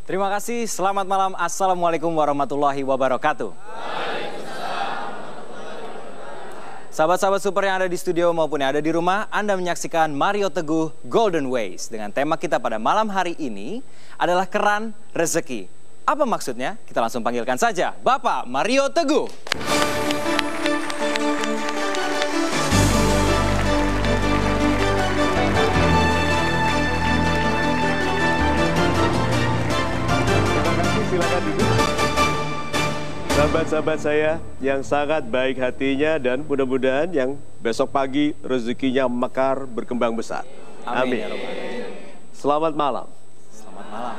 Terima kasih, selamat malam, Assalamualaikum warahmatullahi wabarakatuh. Sahabat-sahabat super yang ada di studio maupun yang ada di rumah, Anda menyaksikan Mario Teguh Golden Ways. Dengan tema kita pada malam hari ini adalah keran rezeki. Apa maksudnya? Kita langsung panggilkan saja Bapak Mario Teguh. Silakan duduk. Sahabat-sahabat saya yang sangat baik hatinya dan mudah-mudahan yang besok pagi rezekinya mekar berkembang besar. Amin. Selamat malam. Selamat malam.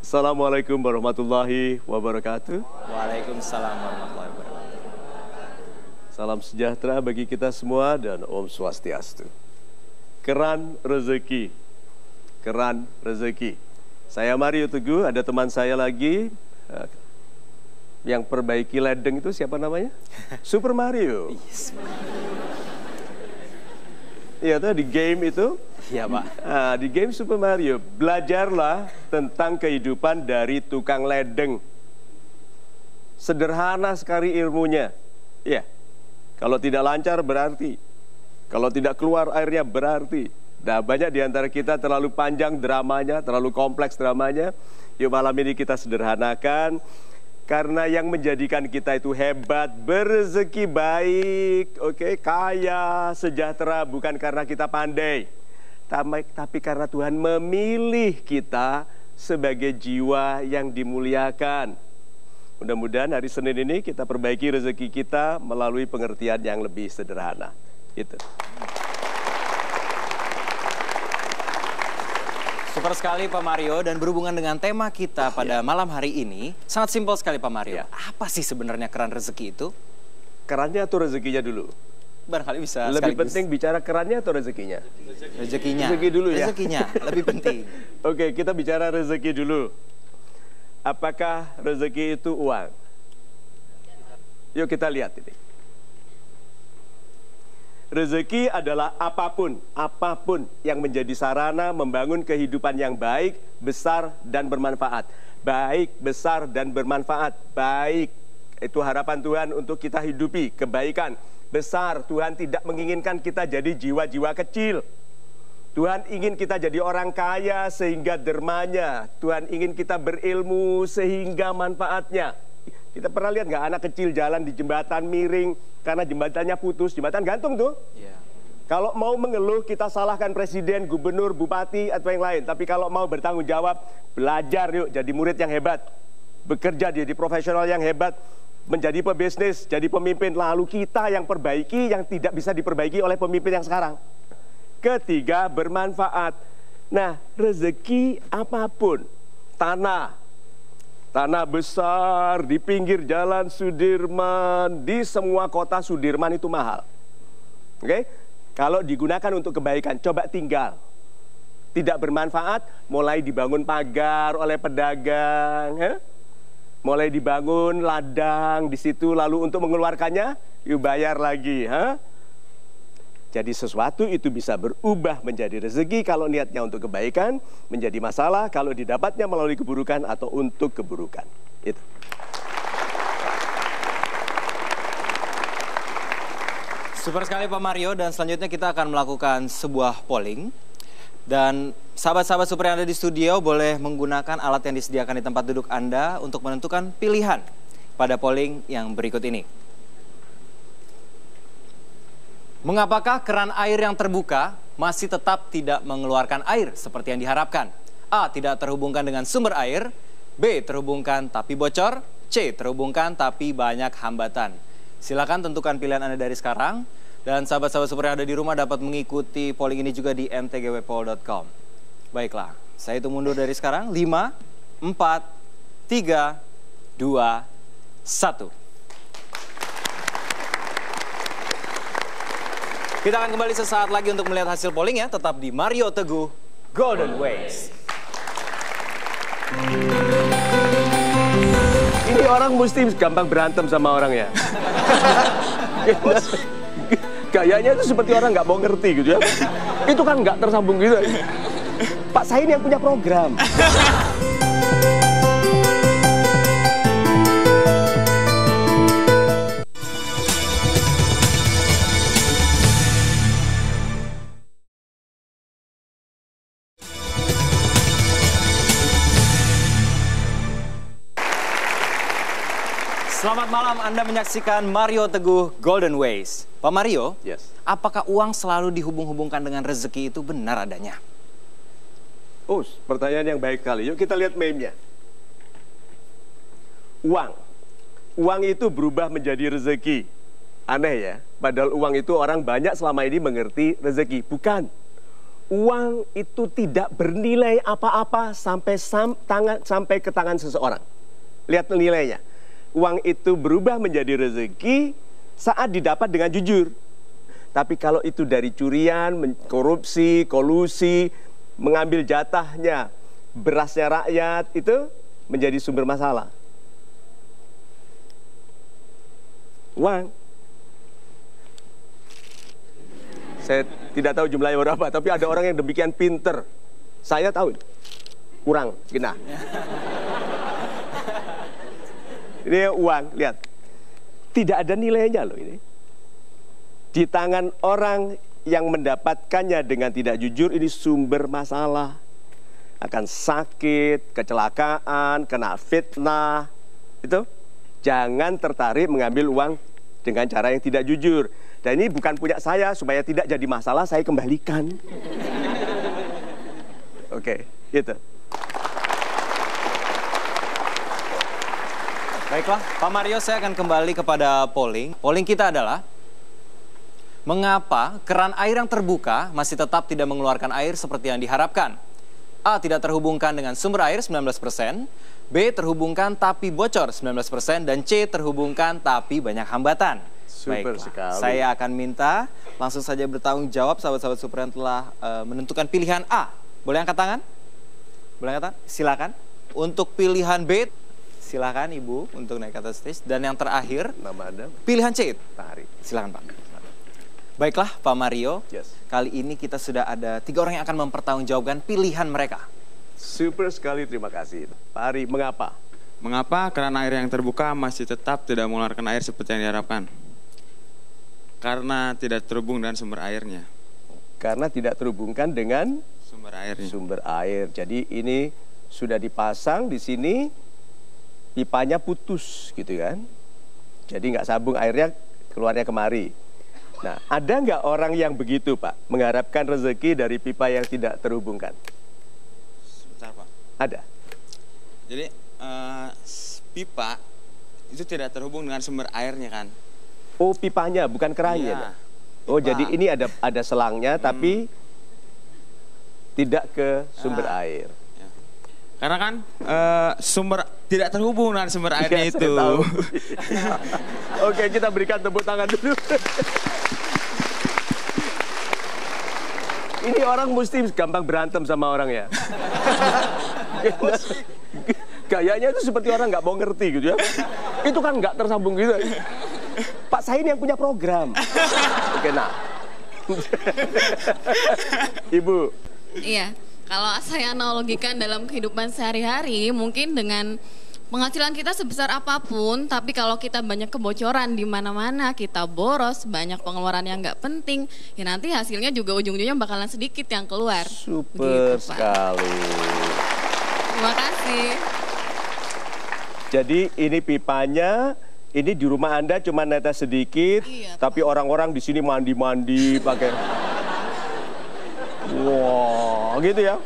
Assalamualaikum warahmatullahi wabarakatuh. Waalaikumsalam warahmatullahi wabarakatuh. Salam sejahtera bagi kita semua dan Om Swastiastu. Keran rezeki. Keran rezeki. Saya Mario Teguh, ada teman saya lagi yang perbaiki ledeng itu siapa namanya? Super Mario. Iya tuh di game itu. Iya Pak. Nah, di game Super Mario, belajarlah tentang kehidupan dari tukang ledeng. Sederhana sekali ilmunya. Iya. Kalau tidak lancar berarti. Kalau tidak keluar airnya berarti. Nah, banyak di antara kita terlalu panjang dramanya, terlalu kompleks dramanya. Yuk malam ini kita sederhanakan. Karena yang menjadikan kita itu hebat, berezeki baik, kaya, sejahtera, bukan karena kita pandai. Tapi karena Tuhan memilih kita sebagai jiwa yang dimuliakan. Mudah-mudahan hari Senin ini kita perbaiki rezeki kita melalui pengertian yang lebih sederhana. Gitu. Super sekali Pak Mario, dan berhubungan dengan tema kita pada malam hari ini, sangat simpel sekali Pak Mario. Apa sih sebenarnya keran rezeki itu? Kerannya atau rezekinya dulu? Barangkali bisa lebih penting bicara kerannya atau rezekinya? Rezekinya. Rezeki dulu ya? Rezekinya, lebih penting. Oke, kita bicara rezeki dulu. Apakah rezeki itu uang? Yuk kita lihat ini. Rezeki adalah apapun yang menjadi sarana membangun kehidupan yang baik, besar, dan bermanfaat. Baik, besar, dan bermanfaat. Baik, itu harapan Tuhan untuk kita hidupi, kebaikan. Besar, Tuhan tidak menginginkan kita jadi jiwa-jiwa kecil. Tuhan ingin kita jadi orang kaya sehingga dermanya. Tuhan ingin kita berilmu sehingga manfaatnya. Kita pernah lihat nggak anak kecil jalan di jembatan miring karena jembatannya putus, jembatan gantung tuh. Yeah. Kalau mau mengeluh kita salahkan presiden, gubernur, bupati atau yang lain. Tapi kalau mau bertanggung jawab, belajar yuk jadi murid yang hebat. Bekerja jadi profesional yang hebat, menjadi pebisnis, jadi pemimpin. Lalu kita yang perbaiki yang tidak bisa diperbaiki oleh pemimpin yang sekarang. Ketiga, bermanfaat. Nah, rezeki apapun, tanah besar di pinggir jalan Sudirman, di semua kota Sudirman itu mahal. Kalau digunakan untuk kebaikan, coba tinggal. Tidak bermanfaat, mulai dibangun pagar oleh pedagang, mulai dibangun ladang di situ, lalu untuk mengeluarkannya, yuk bayar lagi. Jadi sesuatu itu bisa berubah menjadi rezeki kalau niatnya untuk kebaikan, menjadi masalah kalau didapatnya melalui keburukan atau untuk keburukan. Itu. Super sekali Pak Mario, dan selanjutnya kita akan melakukan sebuah polling. Dan sahabat-sahabat super yang ada di studio boleh menggunakan alat yang disediakan di tempat duduk Anda untuk menentukan pilihan pada polling yang berikut ini. Mengapakah keran air yang terbuka masih tetap tidak mengeluarkan air seperti yang diharapkan? A. Tidak terhubungkan dengan sumber air. B. Terhubungkan tapi bocor. C. Terhubungkan tapi banyak hambatan. Silakan tentukan pilihan Anda dari sekarang. Dan sahabat-sahabat super yang ada di rumah dapat mengikuti polling ini juga di mtgwpoll.com. Baiklah, saya hitung mundur dari sekarang. 5, 4, 3, 2, 1. Kita akan kembali sesaat lagi untuk melihat hasil polling ya, tetap di Mario Teguh Golden Ways. Ini orang mesti gampang berantem sama orang ya. Gayanya itu seperti orang nggak mau ngerti gitu ya. Itu kan nggak tersambung gitu. Pak, saya ini yang punya program. Selamat malam, Anda menyaksikan Mario Teguh Golden Ways. Pak Mario, Yes. apakah uang selalu dihubung-hubungkan dengan rezeki itu benar adanya? Oh, pertanyaan yang baik kali. Yuk kita lihat meme-nya. Uang. Uang itu berubah menjadi rezeki. Aneh ya, padahal uang itu orang banyak selama ini mengerti rezeki. Bukan. Uang itu tidak bernilai apa-apa sampai ke tangan seseorang. Lihat nilainya. Uang itu berubah menjadi rezeki saat didapat dengan jujur. Tapi kalau itu dari curian, korupsi, kolusi, mengambil jatahnya, berasnya rakyat, itu menjadi sumber masalah. Uang. Saya tidak tahu jumlahnya berapa, tapi ada orang yang demikian pinter. Saya tahu. Kurang, genah. Ini uang, lihat. Tidak ada nilainya loh ini. Di tangan orang yang mendapatkannya dengan tidak jujur, ini sumber masalah. Akan sakit, kecelakaan, kena fitnah. Itu jangan tertarik mengambil uang dengan cara yang tidak jujur. Dan ini bukan punya saya, supaya tidak jadi masalah, saya kembalikan. Oke, gitu. Baiklah, Pak Mario, saya akan kembali kepada polling. Polling kita adalah, mengapa keran air yang terbuka masih tetap tidak mengeluarkan air seperti yang diharapkan? A. Tidak terhubungkan dengan sumber air 19%, B. Terhubungkan tapi bocor 19%, dan C. Terhubungkan tapi banyak hambatan. Super Baiklah, sekali. saya akan minta langsung saja bertanggung jawab sahabat-sahabat super yang telah menentukan pilihan A. Boleh angkat tangan? Boleh angkat tangan? Silakan. Untuk pilihan B, silakan Ibu untuk naik ke atas stage. Dan yang terakhir, Nama Anda? pilihan C. Tarik. Silakan Pak. Baiklah Pak Mario, Yes. kali ini kita sudah ada 3 orang yang akan mempertanggungjawabkan pilihan mereka. Super sekali, terima kasih. Pak Ari, mengapa? Mengapa keran air yang terbuka masih tetap tidak mengeluarkan air seperti yang diharapkan? Karena tidak terhubung dengan sumber airnya. Karena tidak terhubungkan dengan Sumber airnya. sumber air. Jadi ini sudah dipasang di sini, pipanya putus gitu kan. Jadi nggak sambung, airnya keluarnya kemari. Nah, ada nggak orang yang begitu Pak, mengharapkan rezeki dari pipa yang tidak terhubungkan? Sebentar Pak. Ada. Jadi pipa itu tidak terhubung dengan sumber airnya kan? Oh, pipanya bukan kerannya. Iya, Pak? Oh, pipa. jadi ini ada selangnya tapi tidak ke sumber air. Ya. Karena kan sumber tidak terhubung dengan sumber airnya Iya, itu. saya tahu. Oke, kita berikan tepuk tangan dulu. Ini orang mesti gampang berantem sama orang ya. Gayanya itu seperti orang nggak mau ngerti gitu ya. Itu kan nggak tersambung gitu. Pak, saya ini yang punya program. Oke, nah. Ibu. Iya, kalau saya analogikan dalam kehidupan sehari-hari, mungkin dengan penghasilan kita sebesar apapun, tapi kalau kita banyak kebocoran di mana-mana, kita boros, banyak pengeluaran yang nggak penting, ya nanti hasilnya juga ujung-ujungnya bakalan sedikit yang keluar. Super Begitu, Pak. sekali. Terima kasih. Jadi ini pipanya, ini di rumah Anda cuma netes sedikit, Iya, tapi orang-orang di sini mandi-mandi pakai. Wah, gitu ya.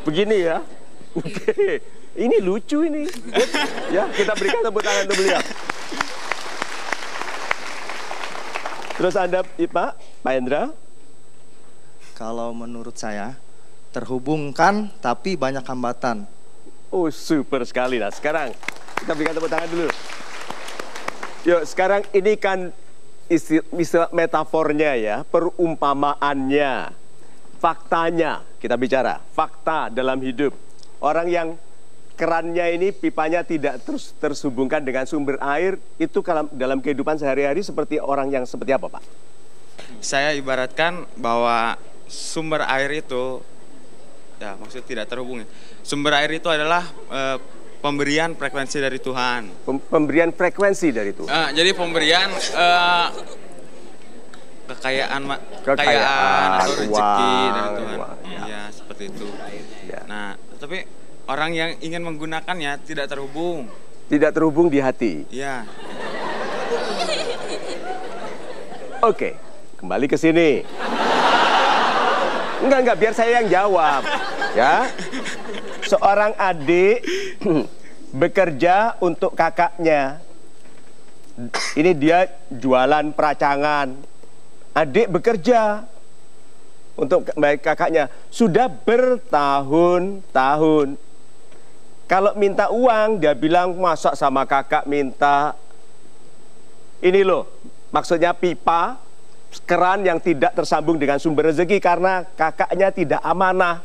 Begini ya. Oke. Ini lucu ini. Ya, kita berikan tepuk tangan untuk beliau. Terus Anda, Pak Hendra? Kalau menurut saya, terhubungkan tapi banyak hambatan. Oh, super sekali. Nah, sekarang kita berikan tepuk tangan dulu. Yuk, sekarang ini kan istilah metafornya ya, perumpamaannya, faktanya. Kita bicara, fakta dalam hidup. Orang yang kerannya ini, pipanya tidak terus terhubungkan dengan sumber air, itu dalam kehidupan sehari-hari seperti orang yang seperti apa, Pak? Saya ibaratkan bahwa sumber air itu, ya maksudnya tidak terhubung. Sumber air itu adalah pemberian frekuensi dari Tuhan. Pemberian frekuensi dari Tuhan. Jadi pemberian kekayaan atau rezeki uang, dari Tuhan. uang, Ya, seperti itu. Ya. Nah, tapi orang yang ingin menggunakannya tidak terhubung. Tidak terhubung di hati. Iya. Oke, kembali ke sini. Enggak, biar saya yang jawab. Ya. Seorang adik bekerja untuk kakaknya. Ini dia jualan peracangan. Adik bekerja untuk kakaknya. Sudah bertahun-tahun. Kalau minta uang, dia bilang, masa sama kakak minta. Ini loh, maksudnya pipa, keran yang tidak tersambung dengan sumber rezeki karena kakaknya tidak amanah.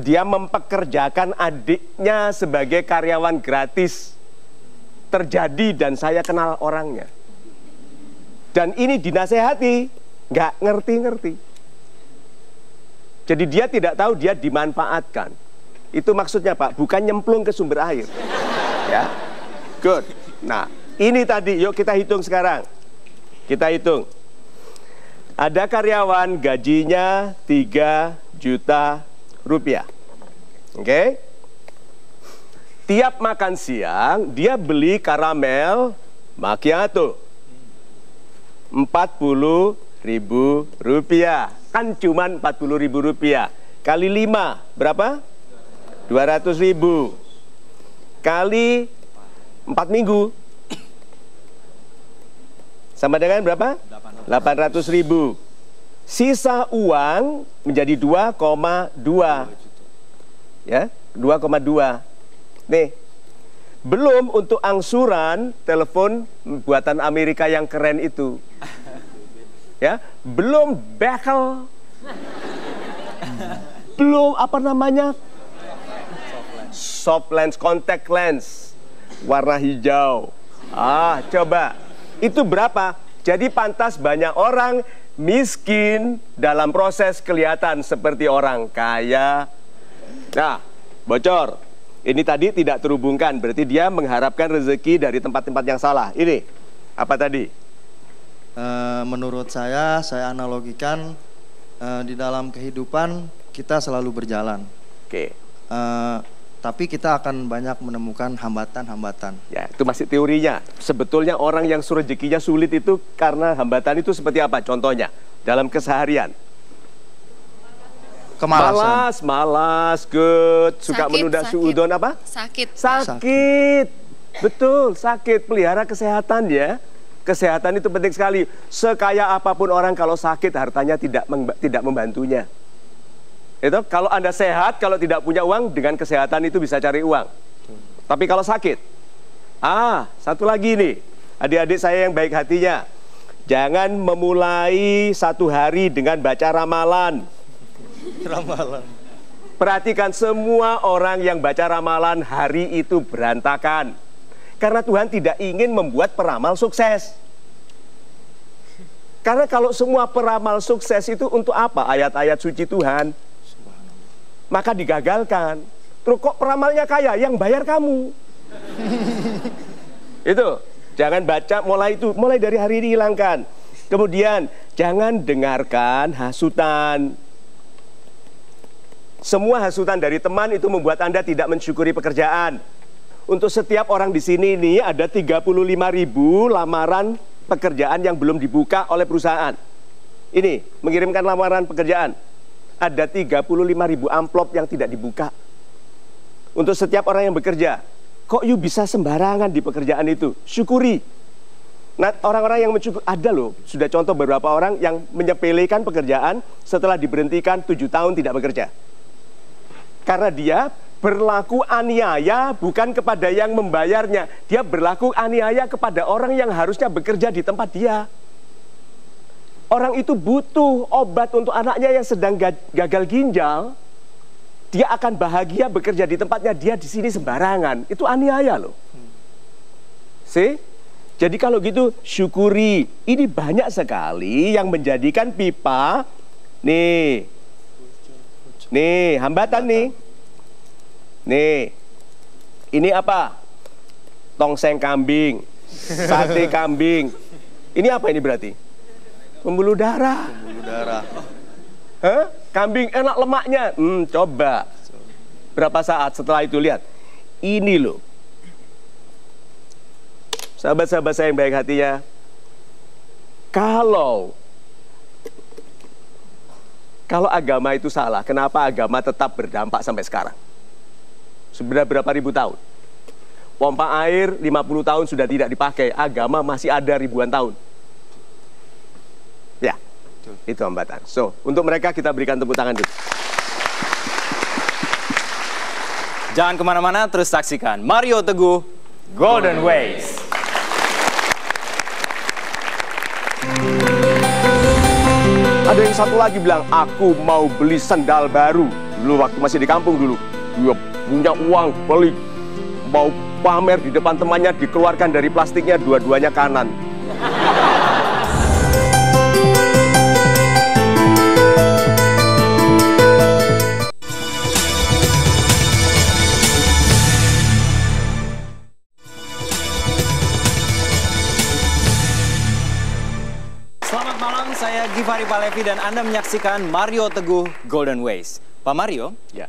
Dia mempekerjakan adiknya sebagai karyawan gratis. Terjadi dan saya kenal orangnya. Dan ini dinasehati, nggak ngerti-ngerti. Jadi dia tidak tahu dia dimanfaatkan. Itu maksudnya Pak, bukan nyemplung ke sumber air. Ya, good. Nah, ini tadi, yuk kita hitung sekarang. Kita hitung. Ada karyawan gajinya 3 juta rupiah. Oke? Tiap makan siang, dia beli karamel macchiato. 40.000 rupiah. Kan cuman 40.000 rupiah. Kali 5, berapa? 200.000. Kali 4 minggu. Sama dengan berapa? 800.000. Sisa uang menjadi 2,2. Ya, 2,2. Nih, belum untuk angsuran telepon buatan Amerika yang keren itu. Ya, belum bekel. Belum apa namanya? Soft lens, contact lens. Warna hijau. Ah, coba. Itu berapa? Jadi pantas banyak orang miskin dalam proses kelihatan seperti orang kaya. Nah, bocor. Ini tadi tidak terhubungkan, berarti dia mengharapkan rezeki dari tempat-tempat yang salah. Ini, apa tadi? Menurut saya analogikan di dalam kehidupan kita selalu berjalan. Oke. Tapi kita akan banyak menemukan hambatan-hambatan. Ya, itu masih teorinya. Sebetulnya orang yang rezekinya sulit itu karena hambatan itu seperti apa? Contohnya, dalam keseharian. Kemalasan. Malas, good. Suka menunda suudon apa? Sakit. Betul, sakit. Pelihara kesehatan ya. Kesehatan itu penting sekali. Sekaya apapun orang kalau sakit hartanya tidak membantunya. Itu kalau Anda sehat, kalau tidak punya uang, dengan kesehatan itu bisa cari uang. Tapi kalau sakit, satu lagi nih, adik-adik saya yang baik hatinya, jangan memulai satu hari dengan baca ramalan. Perhatikan semua orang yang baca ramalan hari itu berantakan. Karena Tuhan tidak ingin membuat peramal sukses. Karena kalau semua peramal sukses itu untuk apa? Ayat-ayat suci Tuhan. Maka digagalkan. Terus kok peramalnya kaya? Yang bayar kamu. Itu. Jangan baca mulai dari hari ini hilangkan. Kemudian jangan dengarkan hasutan. Semua hasutan dari teman itu membuat Anda tidak mensyukuri pekerjaan. Untuk setiap orang di sini ini ada 35.000 lamaran pekerjaan yang belum dibuka oleh perusahaan. Ini, mengirimkan lamaran pekerjaan. Ada 35.000 amplop yang tidak dibuka. Untuk setiap orang yang bekerja. Kok you bisa sembarangan di pekerjaan itu? Syukuri. Nah, orang-orang yang mensyukuri, ada loh, sudah contoh beberapa orang yang menyepelekan pekerjaan setelah diberhentikan 7 tahun tidak bekerja. Karena dia berlaku aniaya bukan kepada yang membayarnya. Dia berlaku aniaya kepada orang yang harusnya bekerja di tempat dia. Orang itu butuh obat untuk anaknya yang sedang gagal ginjal. Dia akan bahagia bekerja di tempatnya, dia di sini sembarangan. Itu aniaya loh. See? Jadi kalau gitu syukuri. Ini banyak sekali yang menjadikan pipa. Nih, hambatan nih. Nih, ini apa? Tongseng kambing, sate kambing. Ini apa ini berarti? Pembuluh darah. Hah? Kambing enak lemaknya. Coba. Berapa saat setelah itu lihat. Ini loh. Sahabat-sahabat saya yang baik hatinya, kalau agama itu salah, kenapa agama tetap berdampak sampai sekarang? Sudah berapa ribu tahun? Pompa air 50 tahun sudah tidak dipakai, agama masih ada ribuan tahun. Ya, itu hambatan. So, untuk mereka kita berikan tepuk tangan dulu. Jangan kemana-mana, terus saksikan Mario Teguh, Golden Ways. Ada yang satu lagi bilang, aku mau beli sandal baru. Dulu waktu masih di kampung dulu, dia punya uang beli, mau pamer di depan temannya, dikeluarkan dari plastiknya, dua-duanya kanan. Selamat malam, saya Givari Palevi dan Anda menyaksikan Mario Teguh Golden Ways. Pak Mario, Ya.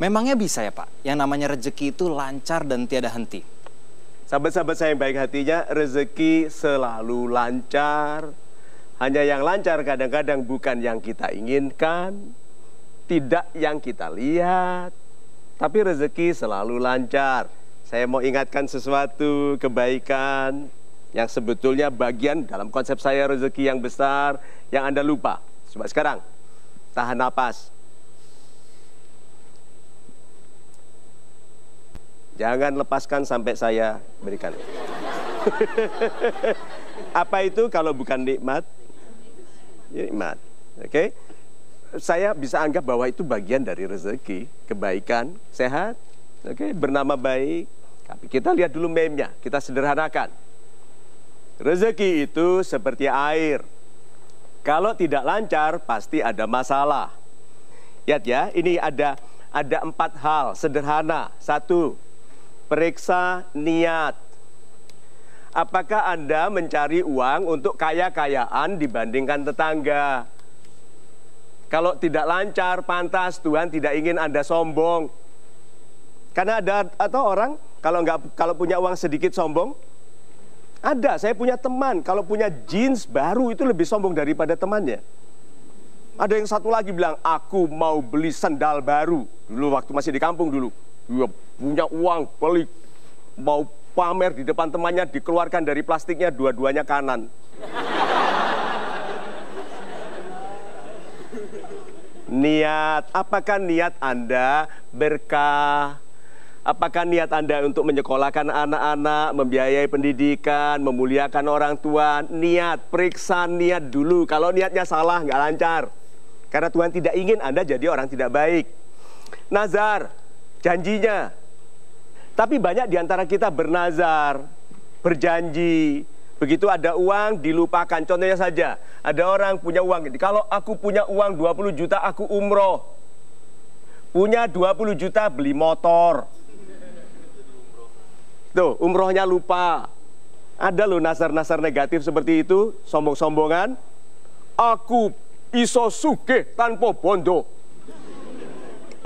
memangnya bisa ya Pak, yang namanya rezeki itu lancar dan tiada henti? Sahabat-sahabat saya yang baik hatinya, rezeki selalu lancar. Hanya yang lancar kadang-kadang bukan yang kita inginkan, tidak yang kita lihat, tapi rezeki selalu lancar. Saya mau ingatkan sesuatu kebaikan yang sebetulnya bagian dalam konsep saya rezeki yang besar yang Anda lupa. Coba sekarang, tahan napas. Jangan lepaskan sampai saya berikan. Apa itu kalau bukan nikmat? Nikmat. Oke? Saya bisa anggap bahwa itu bagian dari rezeki, kebaikan, sehat. Oke, bernama baik. Tapi kita lihat dulu meme-nya, kita sederhanakan. Rezeki itu seperti air. Kalau tidak lancar, pasti ada masalah. Lihat ya, ini ada 4 hal sederhana. 1, periksa niat. Apakah Anda mencari uang untuk kaya-kayaan dibandingkan tetangga? Kalau tidak lancar, pantas Tuhan tidak ingin Anda sombong. Karena ada atau orang kalau punya uang sedikit sombong. Ada, saya punya teman, kalau punya jeans baru itu lebih sombong daripada temannya. Ada yang satu lagi bilang, aku mau beli sandal baru. Dulu waktu masih di kampung dulu, dia punya uang, beli, mau pamer di depan temannya, dikeluarkan dari plastiknya, dua-duanya kanan. Niat, apakah niat Anda berkah? Apakah niat Anda untuk menyekolahkan anak-anak, membiayai pendidikan, memuliakan orang tua? Niat, periksa niat dulu. Kalau niatnya salah, nggak lancar. Karena Tuhan tidak ingin Anda jadi orang tidak baik. Nazar, janjinya. Tapi banyak di antara kita bernazar, berjanji. Begitu ada uang, dilupakan. Contohnya saja, ada orang punya uang. Kalau aku punya uang 20 juta, aku umroh. Punya 20 juta, beli motor. Tuh, umrohnya lupa. Ada loh nasar-nasar negatif seperti itu, sombong-sombongan. Aku iso sugih tanpa bondo.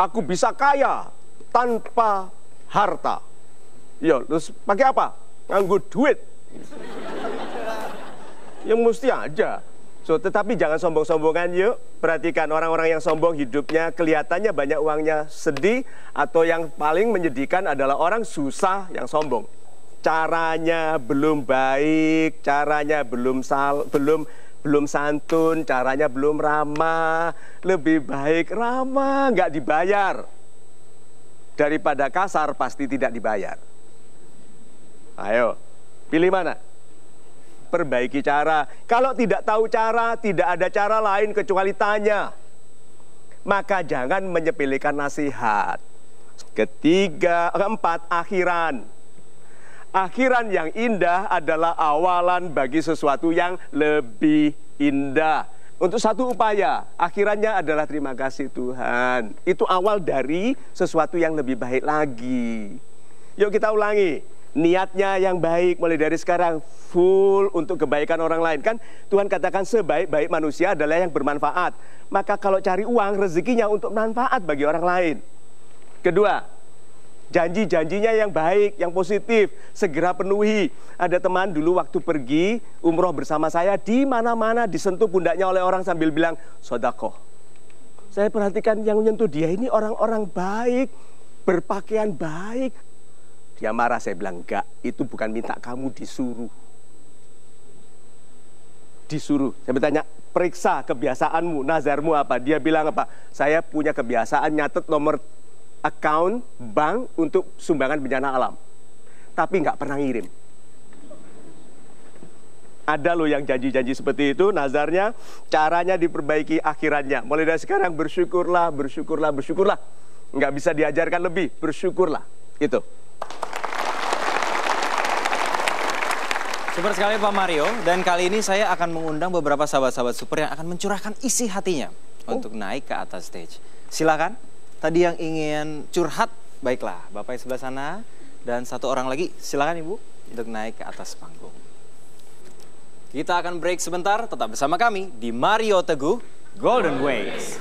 Aku bisa kaya tanpa harta. Ya, terus pakai apa? Nganggo duit. Yang mesti aja. So, tetapi jangan sombong-sombongan yuk. Perhatikan orang-orang yang sombong hidupnya kelihatannya banyak uangnya, sedih. Atau yang paling menyedihkan adalah orang susah yang sombong. Caranya belum baik, caranya belum santun, caranya belum ramah. Lebih baik ramah, nggak dibayar. Daripada kasar pasti tidak dibayar. Ayo, pilih mana? Perbaiki cara. Kalau tidak tahu cara, tidak ada cara lain kecuali tanya. Maka jangan menyepelekan nasihat. Keempat, akhiran. Akhiran yang indah adalah awalan bagi sesuatu yang lebih indah. Untuk satu upaya, akhirannya adalah terima kasih Tuhan. Itu awal dari sesuatu yang lebih baik lagi. Yuk kita ulangi. Niatnya yang baik mulai dari sekarang, full untuk kebaikan orang lain. Kan Tuhan katakan sebaik-baik manusia adalah yang bermanfaat. Maka kalau cari uang, rezekinya untuk manfaat bagi orang lain. Kedua, Janji-janjinya yang baik, yang positif, segera penuhi. Ada teman dulu waktu pergi umroh bersama saya, di mana-mana disentuh pundaknya oleh orang sambil bilang, sodakoh. Saya perhatikan yang menyentuh dia ini orang-orang baik, berpakaian baik. Dia marah, saya bilang, enggak, itu bukan minta kamu, disuruh. Disuruh. Saya bertanya, periksa kebiasaanmu, nazarmu apa? Dia bilang apa? Saya punya kebiasaan nyatet nomor account bank untuk sumbangan bencana alam. Tapi nggak pernah ngirim. Ada loh yang janji-janji seperti itu, nazarnya, caranya diperbaiki akhirannya. Mulai dari sekarang bersyukurlah, bersyukurlah, bersyukurlah. Nggak bisa diajarkan lebih, bersyukurlah. Itu. Super sekali Pak Mario, dan kali ini saya akan mengundang beberapa sahabat-sahabat super yang akan mencurahkan isi hatinya untuk naik ke atas stage. Silakan, tadi yang ingin curhat, baiklah Bapak di sebelah sana, dan satu orang lagi, silakan Ibu untuk naik ke atas panggung. Kita akan break sebentar, tetap bersama kami di Mario Teguh Golden Ways.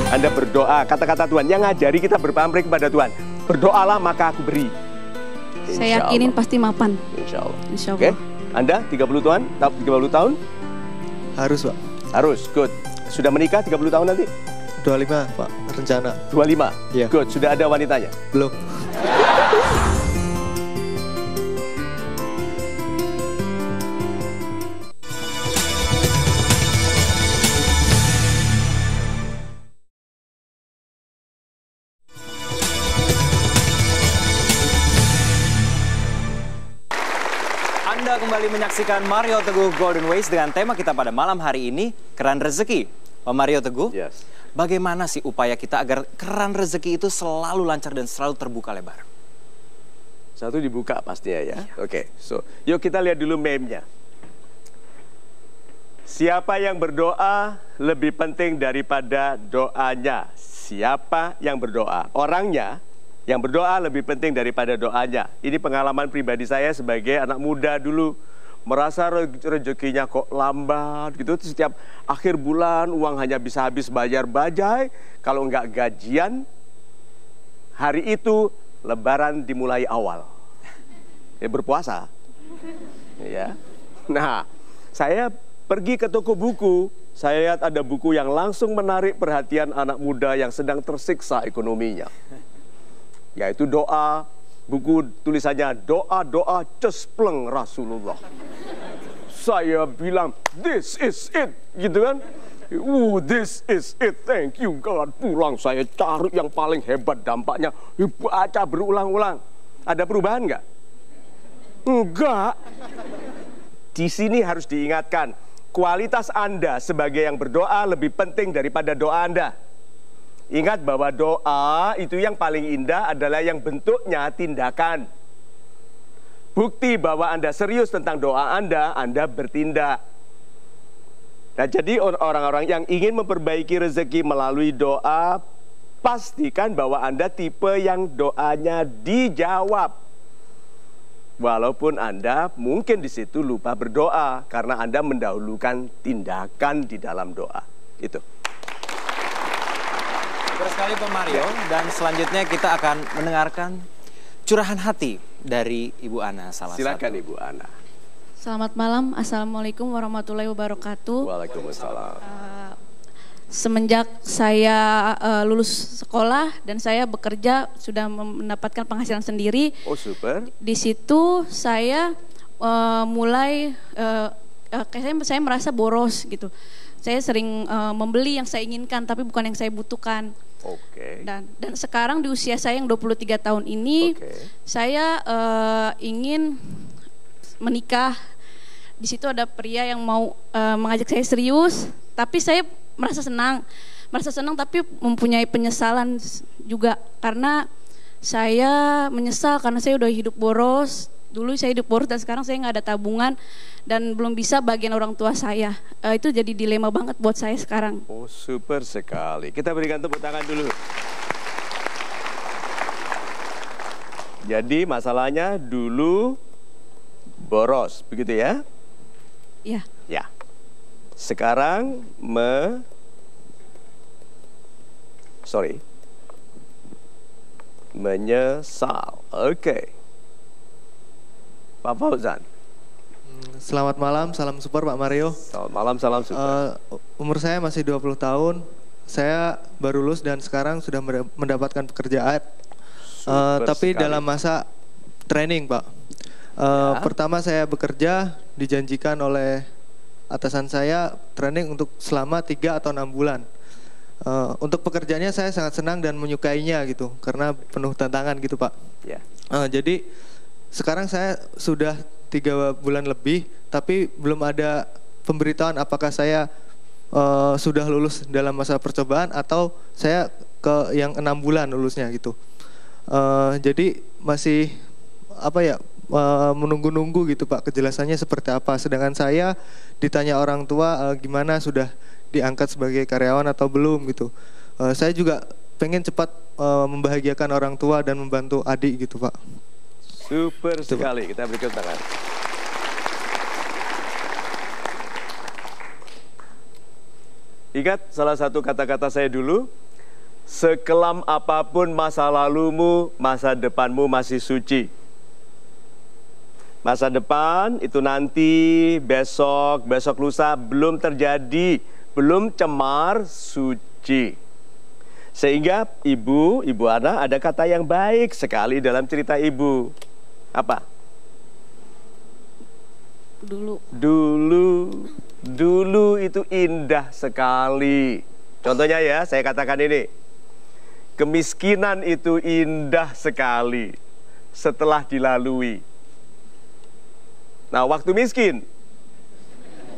Anda berdoa, kata-kata Tuhan yang ngajari kita berpamrih kepada Tuhan. Berdoalah maka aku beri. Saya yakinin pasti mapan. Insya Allah. Insya Allah. Oke, Anda 30 tahun? Harus, Pak. Harus, good. Sudah menikah 30 tahun nanti? 25, Pak. Rencana. 25? Iya. Good, sudah ada wanitanya? Belum. Anda kembali menyaksikan Mario Teguh Golden Ways dengan tema kita pada malam hari ini, keran rezeki. Pak Mario Teguh, Yes. bagaimana sih upaya kita agar keran rezeki itu selalu lancar dan selalu terbuka lebar? Satu dibuka pastinya ya. Oke, so yuk kita lihat dulu meme-nya. Siapa yang berdoa lebih penting daripada doanya? Siapa yang berdoa? Orangnya yang berdoa lebih penting daripada doanya. Ini pengalaman pribadi saya sebagai anak muda dulu. Merasa rezekinya kok lambat gitu. Setiap akhir bulan uang hanya bisa habis bayar bajai. Kalau nggak gajian, hari itu lebaran dimulai awal. Ya berpuasa. Ya. Nah, saya pergi ke toko buku. Saya lihat ada buku yang langsung menarik perhatian anak muda yang sedang tersiksa ekonominya. Yaitu doa, buku tulisannya doa-doa cespleng Rasulullah. Saya bilang, this is it, gitu kan. This is it, thank you God. Pulang saya cari yang paling hebat dampaknya, baca berulang-ulang. Ada perubahan nggak? Enggak. Di sini harus diingatkan, kualitas Anda sebagai yang berdoa lebih penting daripada doa Anda. Ingat bahwa doa itu yang paling indah adalah yang bentuknya tindakan. Bukti bahwa Anda serius tentang doa Anda bertindak. Nah, jadi orang-orang yang ingin memperbaiki rezeki melalui doa, pastikan bahwa Anda tipe yang doanya dijawab. Walaupun Anda mungkin di situ lupa berdoa karena Anda mendahulukan tindakan di dalam doa. Itu. Terima sekali Pak Mario, dan selanjutnya kita akan mendengarkan curahan hati dari Ibu Ana salah Silakan satu. Ibu Ana. Selamat malam. Assalamualaikum warahmatullahi wabarakatuh. Waalaikumsalam. Semenjak saya lulus sekolah dan saya bekerja sudah mendapatkan penghasilan sendiri. Oh super. Di situ saya mulai saya merasa boros gitu. Saya sering membeli yang saya inginkan tapi bukan yang saya butuhkan. Oke. Dan sekarang di usia saya yang 23 tahun ini, saya ingin menikah. Di situ ada pria yang mau mengajak saya serius, tapi saya merasa senang tapi mempunyai penyesalan juga karena saya menyesal karena saya udah hidup boros. Dulu saya hidup boros dan sekarang saya nggak ada tabungan dan belum bisa bagian orang tua saya. Itu jadi dilema banget buat saya sekarang. Oh super sekali. Kita berikan tepuk tangan dulu. Jadi masalahnya dulu boros, begitu ya? Iya. Ya. Sekarang Sorry. Menyesal. Oke. Pak Fauzan. Selamat malam, salam support Pak Mario. Selamat malam, salam support. Umur saya masih 20 tahun. Saya baru lulus dan sekarang sudah mendapatkan pekerjaan. Tapi dalam masa training, Pak. Pertama saya bekerja, dijanjikan oleh atasan saya training untuk selama 3 atau 6 bulan. Untuk pekerjaannya saya sangat senang dan menyukainya gitu, karena penuh tantangan gitu Pak. Jadi sekarang saya sudah 3 bulan lebih, tapi belum ada pemberitahuan apakah saya sudah lulus dalam masa percobaan atau saya ke yang 6 bulan lulusnya gitu. Jadi masih menunggu-nunggu gitu Pak, kejelasannya seperti apa. Sedangkan saya ditanya orang tua gimana, sudah diangkat sebagai karyawan atau belum gitu. Saya juga pengen cepat membahagiakan orang tua dan membantu adik gitu Pak. Super sekali, kita beri tepuk tangan. Ingat salah satu kata-kata saya dulu, sekelam apapun masa lalumu, masa depanmu masih suci. Masa depan itu nanti, besok lusa belum terjadi, belum cemar, suci. Sehingga ibu Ana ada kata yang baik sekali dalam cerita ibu. Apa? Dulu itu indah sekali. Contohnya ya, saya katakan ini. Kemiskinan itu indah sekali setelah dilalui. Nah, waktu miskin,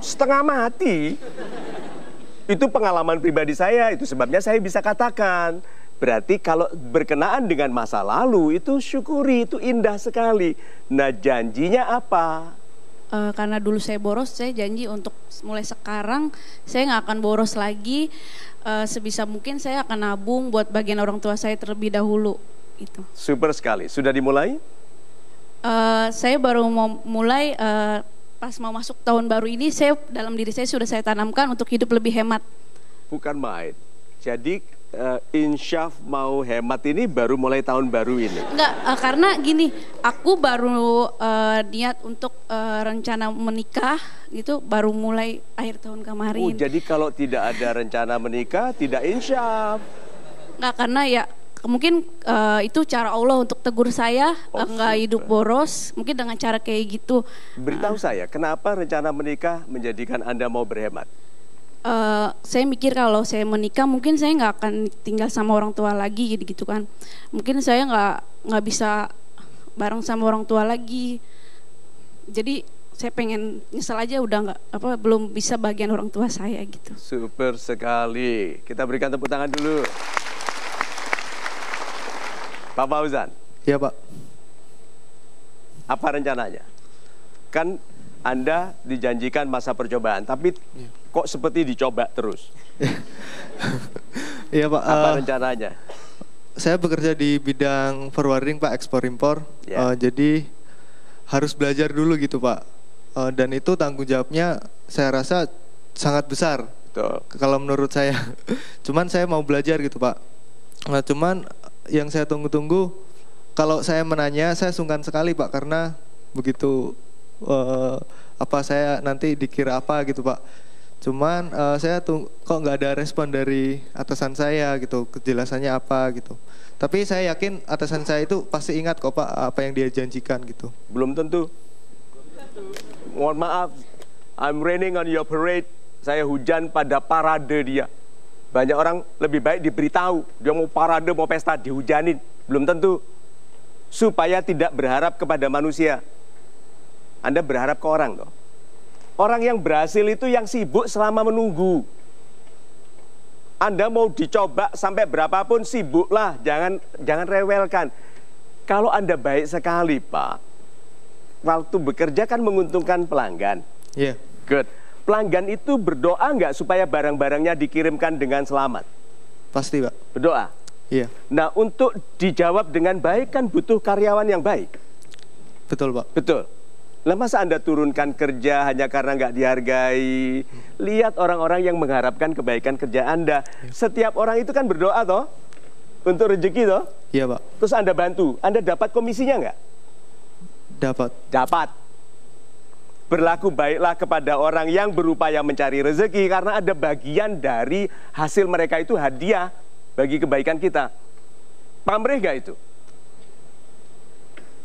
setengah mati. Itu pengalaman pribadi saya, itu sebabnya saya bisa katakan. Berarti kalau berkenaan dengan masa lalu, itu syukuri, itu indah sekali. Nah, janjinya apa? Karena dulu saya boros, saya janji untuk mulai sekarang saya nggak akan boros lagi. Sebisa mungkin saya akan nabung buat bagian orang tua saya terlebih dahulu. Itu. Super sekali. Sudah dimulai? Saya baru mau mulai pas mau masuk tahun baru ini. Saya dalam diri saya sudah saya tanamkan untuk hidup lebih hemat. Bukan main. Jadi insyaf mau hemat ini baru mulai tahun baru ini? Enggak, karena gini, aku baru niat untuk rencana menikah gitu baru mulai akhir tahun kemarin. Jadi kalau tidak ada rencana menikah, tidak insyaf? Enggak, karena ya mungkin itu cara Allah untuk tegur saya, enggak hidup boros, mungkin dengan cara kayak gitu. Beritahu saya, kenapa rencana menikah menjadikan Anda mau berhemat? Saya mikir kalau saya menikah mungkin saya nggak akan tinggal sama orang tua lagi gitu kan. Mungkin saya nggak bisa bareng sama orang tua lagi. Jadi saya pengen nyesel aja udah belum bisa bagian orang tua saya gitu. Super sekali. Kita berikan tepuk tangan dulu. Pak Fauzan. Ya Pak. Apa rencananya? Kan Anda dijanjikan masa percobaan, tapi kok seperti dicoba terus? Iya Pak. Apa rencananya? Saya bekerja di bidang forwarding Pak, ekspor impor. Jadi harus belajar dulu gitu Pak. Dan itu tanggung jawabnya saya rasa sangat besar. Betul. Kalau menurut saya. Cuman saya mau belajar gitu Pak. Nah, cuman yang saya tunggu-tunggu, kalau saya menanya saya sungkan sekali Pak, karena begitu saya nanti dikira apa gitu Pak. Cuman saya kok nggak ada respon dari atasan saya gitu, kejelasannya apa gitu. Tapi saya yakin atasan saya itu pasti ingat kok Pak apa yang dia janjikan gitu. Belum tentu. Mohon maaf, I'm raining on your parade. Saya hujan pada parade dia. Banyak orang lebih baik diberitahu, dia mau parade, mau pesta, dihujanin. Belum tentu. Supaya tidak berharap kepada manusia. Anda berharap ke orang toh. Orang yang berhasil itu yang sibuk selama menunggu. Anda mau dicoba sampai berapapun sibuklah, jangan rewelkan. Kalau Anda baik sekali Pak, waktu bekerja kan menguntungkan pelanggan. Iya. Good. Pelanggan itu berdoa nggak supaya barang-barangnya dikirimkan dengan selamat? Pasti Pak. Berdoa. Iya. Nah, untuk dijawab dengan baik kan butuh karyawan yang baik. Betul Pak. Betul. Lah masa Anda turunkan kerja hanya karena nggak dihargai? Lihat orang-orang yang mengharapkan kebaikan kerja Anda. Setiap orang itu kan berdoa toh untuk rezeki toh. Iya Pak. Terus Anda bantu, Anda dapat komisinya nggak? Dapat. Dapat. Berlaku baiklah kepada orang yang berupaya mencari rezeki, karena ada bagian dari hasil mereka itu hadiah bagi kebaikan kita. Pamrih nggak itu?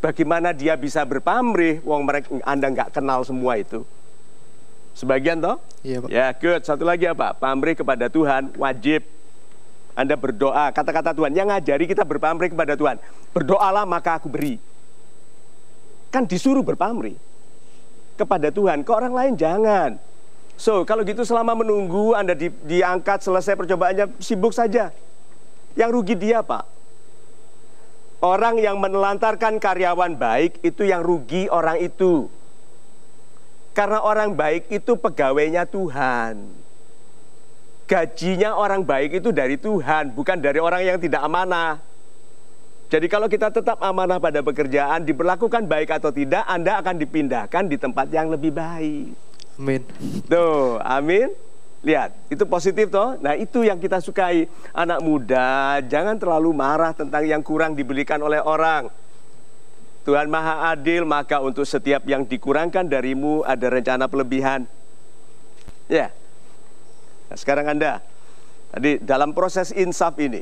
Bagaimana dia bisa berpamrih, wong mereka Anda nggak kenal semua itu? Sebagian toh? Iya Pak. Ya, good. Satu lagi apa? Pamrih kepada Tuhan, wajib. Anda berdoa, kata-kata Tuhan yang ngajari kita berpamrih kepada Tuhan. Berdoalah maka aku beri. Kan disuruh berpamrih kepada Tuhan, ke orang lain jangan. So, kalau gitu selama menunggu Anda diangkat, selesai percobaannya, sibuk saja. Yang rugi dia, Pak. Orang yang menelantarkan karyawan baik, itu yang rugi orang itu. Karena orang baik itu pegawainya Tuhan. Gajinya orang baik itu dari Tuhan, bukan dari orang yang tidak amanah. Jadi kalau kita tetap amanah pada pekerjaan, diperlakukan baik atau tidak, Anda akan dipindahkan di tempat yang lebih baik. Amin. Tuh, amin. Lihat, itu positif toh. Nah, itu yang kita sukai. Anak muda, jangan terlalu marah tentang yang kurang diberikan oleh orang. Tuhan Maha Adil, maka untuk setiap yang dikurangkan darimu ada rencana pelebihan. Ya. Nah, sekarang Anda, tadi dalam proses insaf ini,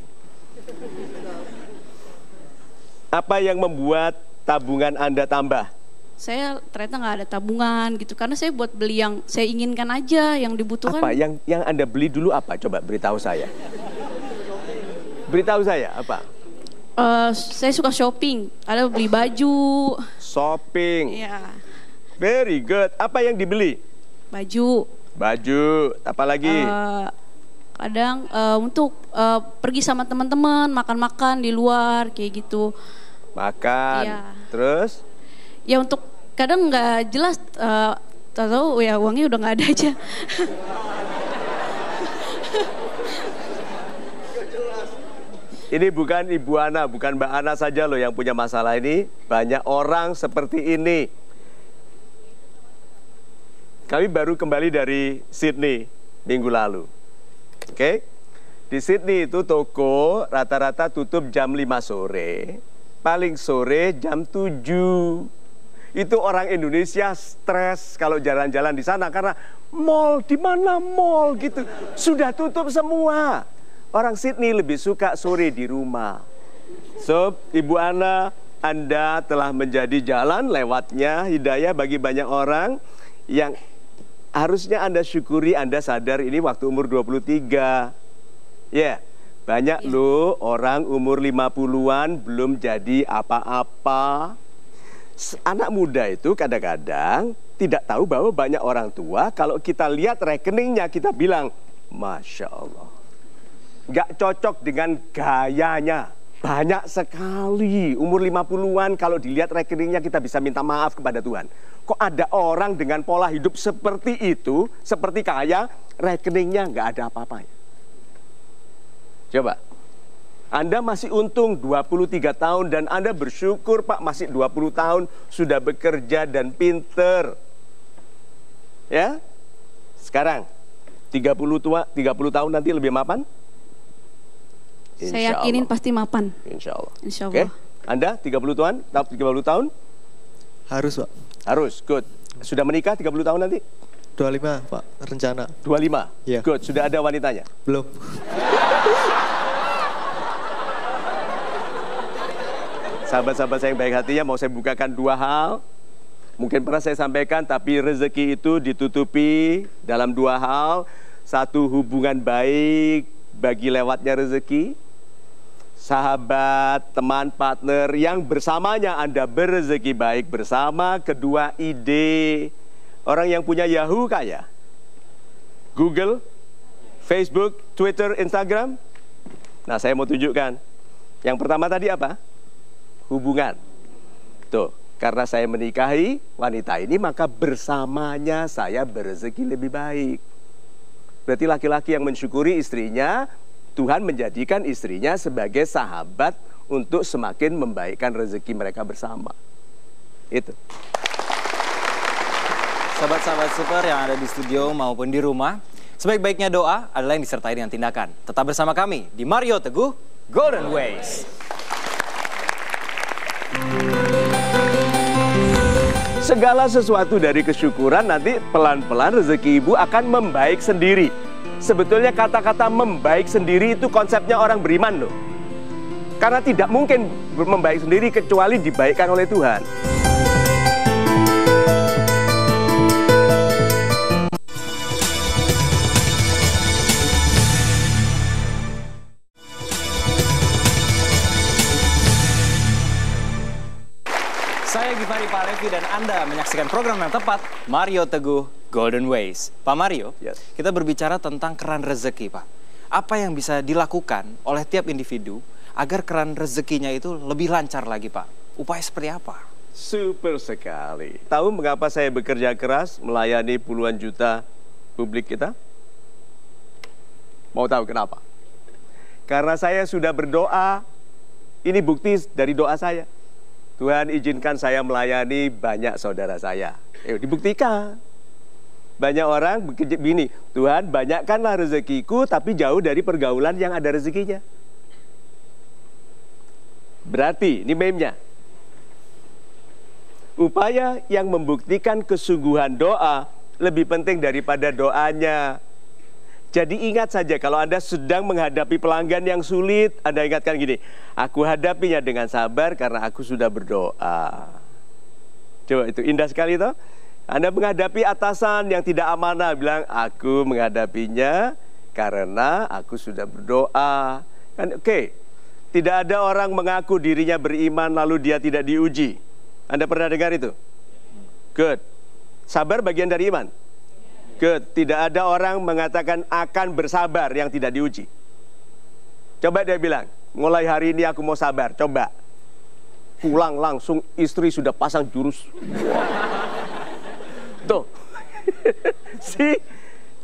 apa yang membuat tabungan Anda tambah? Saya ternyata nggak ada tabungan gitu, karena saya buat beli yang saya inginkan aja, yang dibutuhkan. Apa yang Anda beli dulu apa? Coba beritahu saya. Beritahu saya apa? Saya suka shopping, ada beli baju. Shopping. Iya. Very good. Apa yang dibeli? Baju. Baju. Apa lagi? Kadang untuk pergi sama teman-teman, makan-makan di luar kayak gitu. Makan. Iya. Terus? Ya untuk kadang nggak jelas, tahu ya uangnya udah nggak ada aja. Ini bukan Ibu Ana, bukan Mbak Ana saja loh yang punya masalah ini. Banyak orang seperti ini. Kami baru kembali dari Sydney minggu lalu. Oke? Di Sydney itu toko rata-rata tutup jam 5 sore. Paling sore jam 7. Itu orang Indonesia stres kalau jalan-jalan di sana karena mall, di mana mall gitu. Sudah tutup semua. Orang Sydney lebih suka sore di rumah. So, Ibu Ana, Anda telah menjadi jalan lewatnya hidayah bagi banyak orang yang harusnya Anda syukuri, Anda sadar ini waktu umur 23. Ya, banyak loh orang umur 50-an belum jadi apa-apa. Anak muda itu kadang-kadang tidak tahu bahwa banyak orang tua, kalau kita lihat rekeningnya kita bilang, Masya Allah. Nggak cocok dengan gayanya. Banyak sekali umur 50-an kalau dilihat rekeningnya kita bisa minta maaf kepada Tuhan. Kok ada orang dengan pola hidup seperti itu, seperti kaya, rekeningnya nggak ada apa-apanya. Coba. Anda masih untung 23 tahun dan Anda bersyukur Pak masih 20 tahun sudah bekerja dan pinter. Ya. Sekarang 30 tahun nanti lebih mapan? Saya yakinin pasti mapan. Insya Allah. Insya Allah. Oke. Anda 30 tahun? Harus Pak. Harus, good. Sudah menikah 30 tahun nanti? 25 Pak, rencana. 25? Iya. Good, sudah ada wanitanya? Belum. Sahabat-sahabat saya yang baik hatinya, mau saya bukakan dua hal. Mungkin pernah saya sampaikan, tapi rezeki itu ditutupi dalam dua hal. Satu, hubungan baik bagi lewatnya rezeki. Sahabat, teman, partner yang bersamanya Anda berrezeki baik bersama. Kedua, ide. Orang yang punya Yahoo kaya. Google, Facebook, Twitter, Instagram. Nah, saya mau tunjukkan. Yang pertama tadi apa? Hubungan. Tuh, karena saya menikahi wanita ini, maka bersamanya saya berrezeki lebih baik. Berarti laki-laki yang mensyukuri istrinya, Tuhan menjadikan istrinya sebagai sahabat untuk semakin membaikkan rezeki mereka bersama. Itu. Sahabat-sahabat super yang ada di studio maupun di rumah, sebaik-baiknya doa adalah yang disertai dengan tindakan. Tetap bersama kami di Mario Teguh Golden Ways. Segala sesuatu dari kesyukuran nanti pelan-pelan rezeki ibu akan membaik sendiri. Sebetulnya kata-kata membaik sendiri itu konsepnya orang beriman loh. Karena tidak mungkin membaik sendiri kecuali dibaikkan oleh Tuhan. Saya Givari Pak Levi dan Anda menyaksikan program yang tepat, Mario Teguh Golden Ways. Pak Mario, Yes. kita berbicara tentang keran rezeki, Pak. Apa yang bisa dilakukan oleh tiap individu agar keran rezekinya itu lebih lancar lagi, Pak? Upaya seperti apa? Super sekali. Tahu mengapa saya bekerja keras melayani puluhan juta publik kita? Mau tahu kenapa? Karena saya sudah berdoa, ini bukti dari doa saya. Tuhan izinkan saya melayani banyak saudara saya. Dibuktikan. Banyak orang begini, Tuhan banyakkanlah rezekiku tapi jauh dari pergaulan yang ada rezekinya. Berarti, ini meme-nya. Upaya yang membuktikan kesungguhan doa lebih penting daripada doanya. Jadi ingat saja kalau Anda sedang menghadapi pelanggan yang sulit, Anda ingatkan gini, aku hadapinya dengan sabar karena aku sudah berdoa. Coba itu indah sekali toh. Anda menghadapi atasan yang tidak amanah, bilang aku menghadapinya karena aku sudah berdoa. Kan oke. Tidak ada orang mengaku dirinya beriman lalu dia tidak diuji. Anda pernah dengar itu? Good. Sabar bagian dari iman. Good. Tidak ada orang mengatakan akan bersabar yang tidak diuji. Coba dia bilang, mulai hari ini aku mau sabar. Coba. Pulang langsung istri sudah pasang jurus. Tuh. See?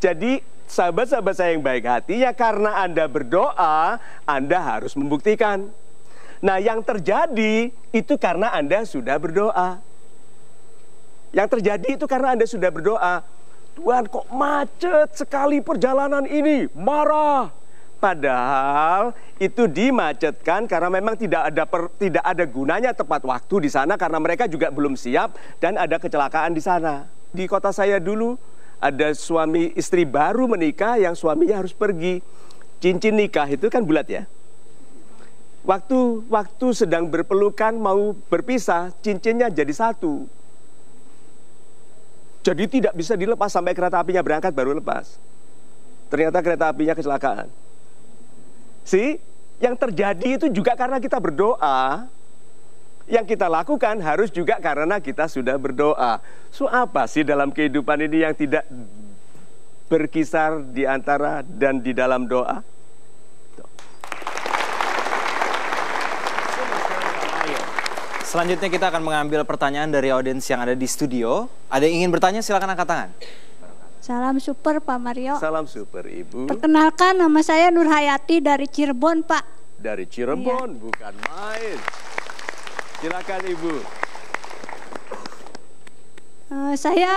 Jadi sahabat-sahabat saya yang baik hati, ya karena Anda berdoa, Anda harus membuktikan. Nah yang terjadi itu karena Anda sudah berdoa. Yang terjadi itu karena Anda sudah berdoa. Tuhan kok macet sekali perjalanan ini, marah. Padahal itu dimacetkan karena memang tidak ada gunanya tepat waktu di sana karena mereka juga belum siap dan ada kecelakaan di sana. Di kota saya dulu ada suami istri baru menikah yang suaminya harus pergi. Cincin nikah itu kan bulat ya. Waktu sedang berpelukan mau berpisah, cincinnya jadi satu. Jadi tidak bisa dilepas sampai kereta apinya berangkat baru lepas. Ternyata kereta apinya kecelakaan. Yang terjadi itu juga karena kita berdoa. Yang kita lakukan harus juga karena kita sudah berdoa. So apa sih dalam kehidupan ini yang tidak berkisar di antara dan di dalam doa? Selanjutnya kita akan mengambil pertanyaan dari audiens yang ada di studio. Ada yang ingin bertanya, silakan angkat tangan. Salam super Pak Mario. Salam super Ibu. Perkenalkan nama saya Nur Hayati dari Cirebon Pak. Dari Cirebon, iya. Bukan main. Silakan Ibu. Saya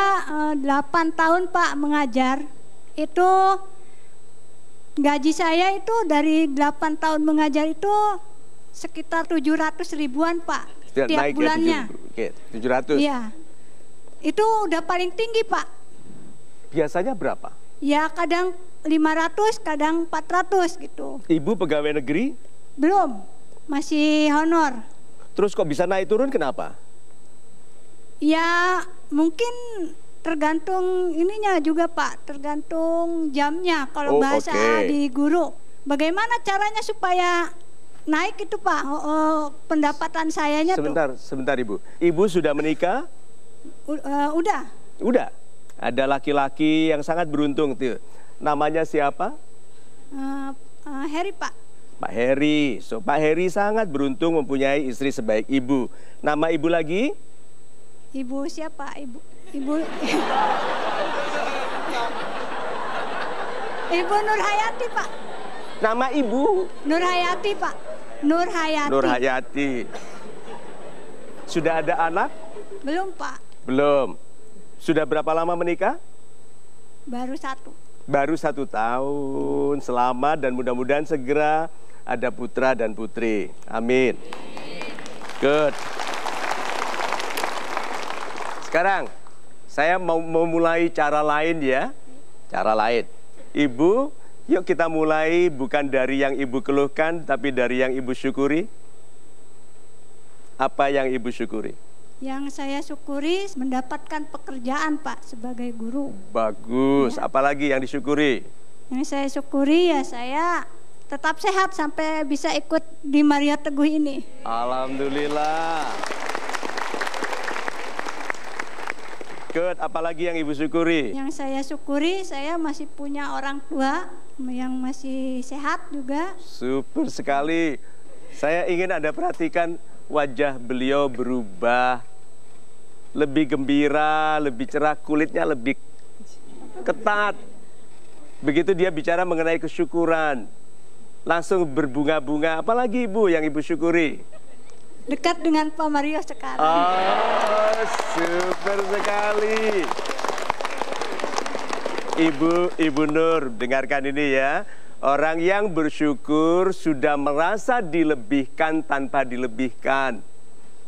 8 tahun Pak mengajar. Itu gaji saya itu dari 8 tahun mengajar itu sekitar 700 ribuan Pak. Tiap naik bulannya. Ya, 700. Iya. Itu udah paling tinggi Pak. Biasanya berapa? Ya kadang 500, kadang 400 gitu. Ibu pegawai negeri? Belum, masih honor. Terus kok bisa naik turun kenapa? Ya mungkin tergantung ininya juga Pak, tergantung jamnya kalau bahasa di guru. Bagaimana caranya supaya naik itu Pak, pendapatan sayanya Sebentar Ibu. Ibu sudah menikah? Udah. Udah. Ada laki-laki yang sangat beruntung tuh. Namanya siapa? Heri Pak. Pak Heri. So Pak Heri sangat beruntung mempunyai istri sebaik Ibu. Nama Ibu lagi? Ibu siapa? Ibu Ibu Nur Hayati Pak. Nama Ibu? Nur Hayati Pak. Nur Hayati. Nur Hayati. Sudah ada anak? Belum Pak. Belum. Sudah berapa lama menikah? Baru 1. Baru 1 tahun. Selamat dan mudah-mudahan segera ada putra dan putri. Amin. Good. Sekarang saya mau memulai cara lain ya. Cara lain. Ibu, yuk kita mulai bukan dari yang ibu keluhkan, tapi dari yang ibu syukuri. Apa yang ibu syukuri? Yang saya syukuri mendapatkan pekerjaan, Pak, sebagai guru. Bagus. Ya. Apalagi yang disyukuri? Yang saya syukuri ya saya tetap sehat sampai bisa ikut di Mario Teguh ini. Alhamdulillah. Good. Apalagi yang ibu syukuri? Yang saya syukuri saya masih punya orang tua yang masih sehat juga. Super sekali. Saya ingin Anda perhatikan wajah beliau berubah. Lebih gembira, lebih cerah, kulitnya lebih ketat. Begitu dia bicara mengenai kesyukuran, langsung berbunga-bunga. Apalagi ibu yang ibu syukuri? Dekat dengan Pak Mario sekarang. Oh, super sekali. Ibu Nur, dengarkan ini ya. Orang yang bersyukur sudah merasa dilebihkan tanpa dilebihkan.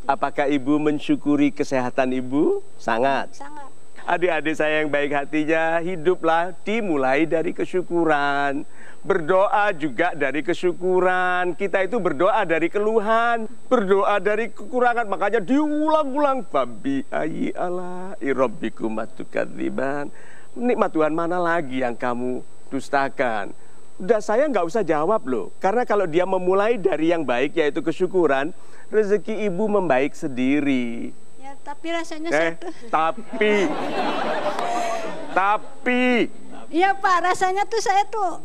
Apakah ibu mensyukuri kesehatan ibu? Sangat. Sangat. Adik-adik saya yang baik hatinya, hiduplah dimulai dari kesyukuran. Berdoa juga dari kesyukuran. Kita itu berdoa dari keluhan, berdoa dari kekurangan. Makanya diulang-ulang. Fabi ayyi ala'i rabbikum tukadziban. Nikmat Tuhan mana lagi yang kamu dustakan? Udah, saya nggak usah jawab loh. Karena kalau dia memulai dari yang baik, yaitu kesyukuran, rezeki ibu membaik sendiri. Ya, tapi rasanya satu. Tapi. Iya Pak, rasanya tuh saya tuh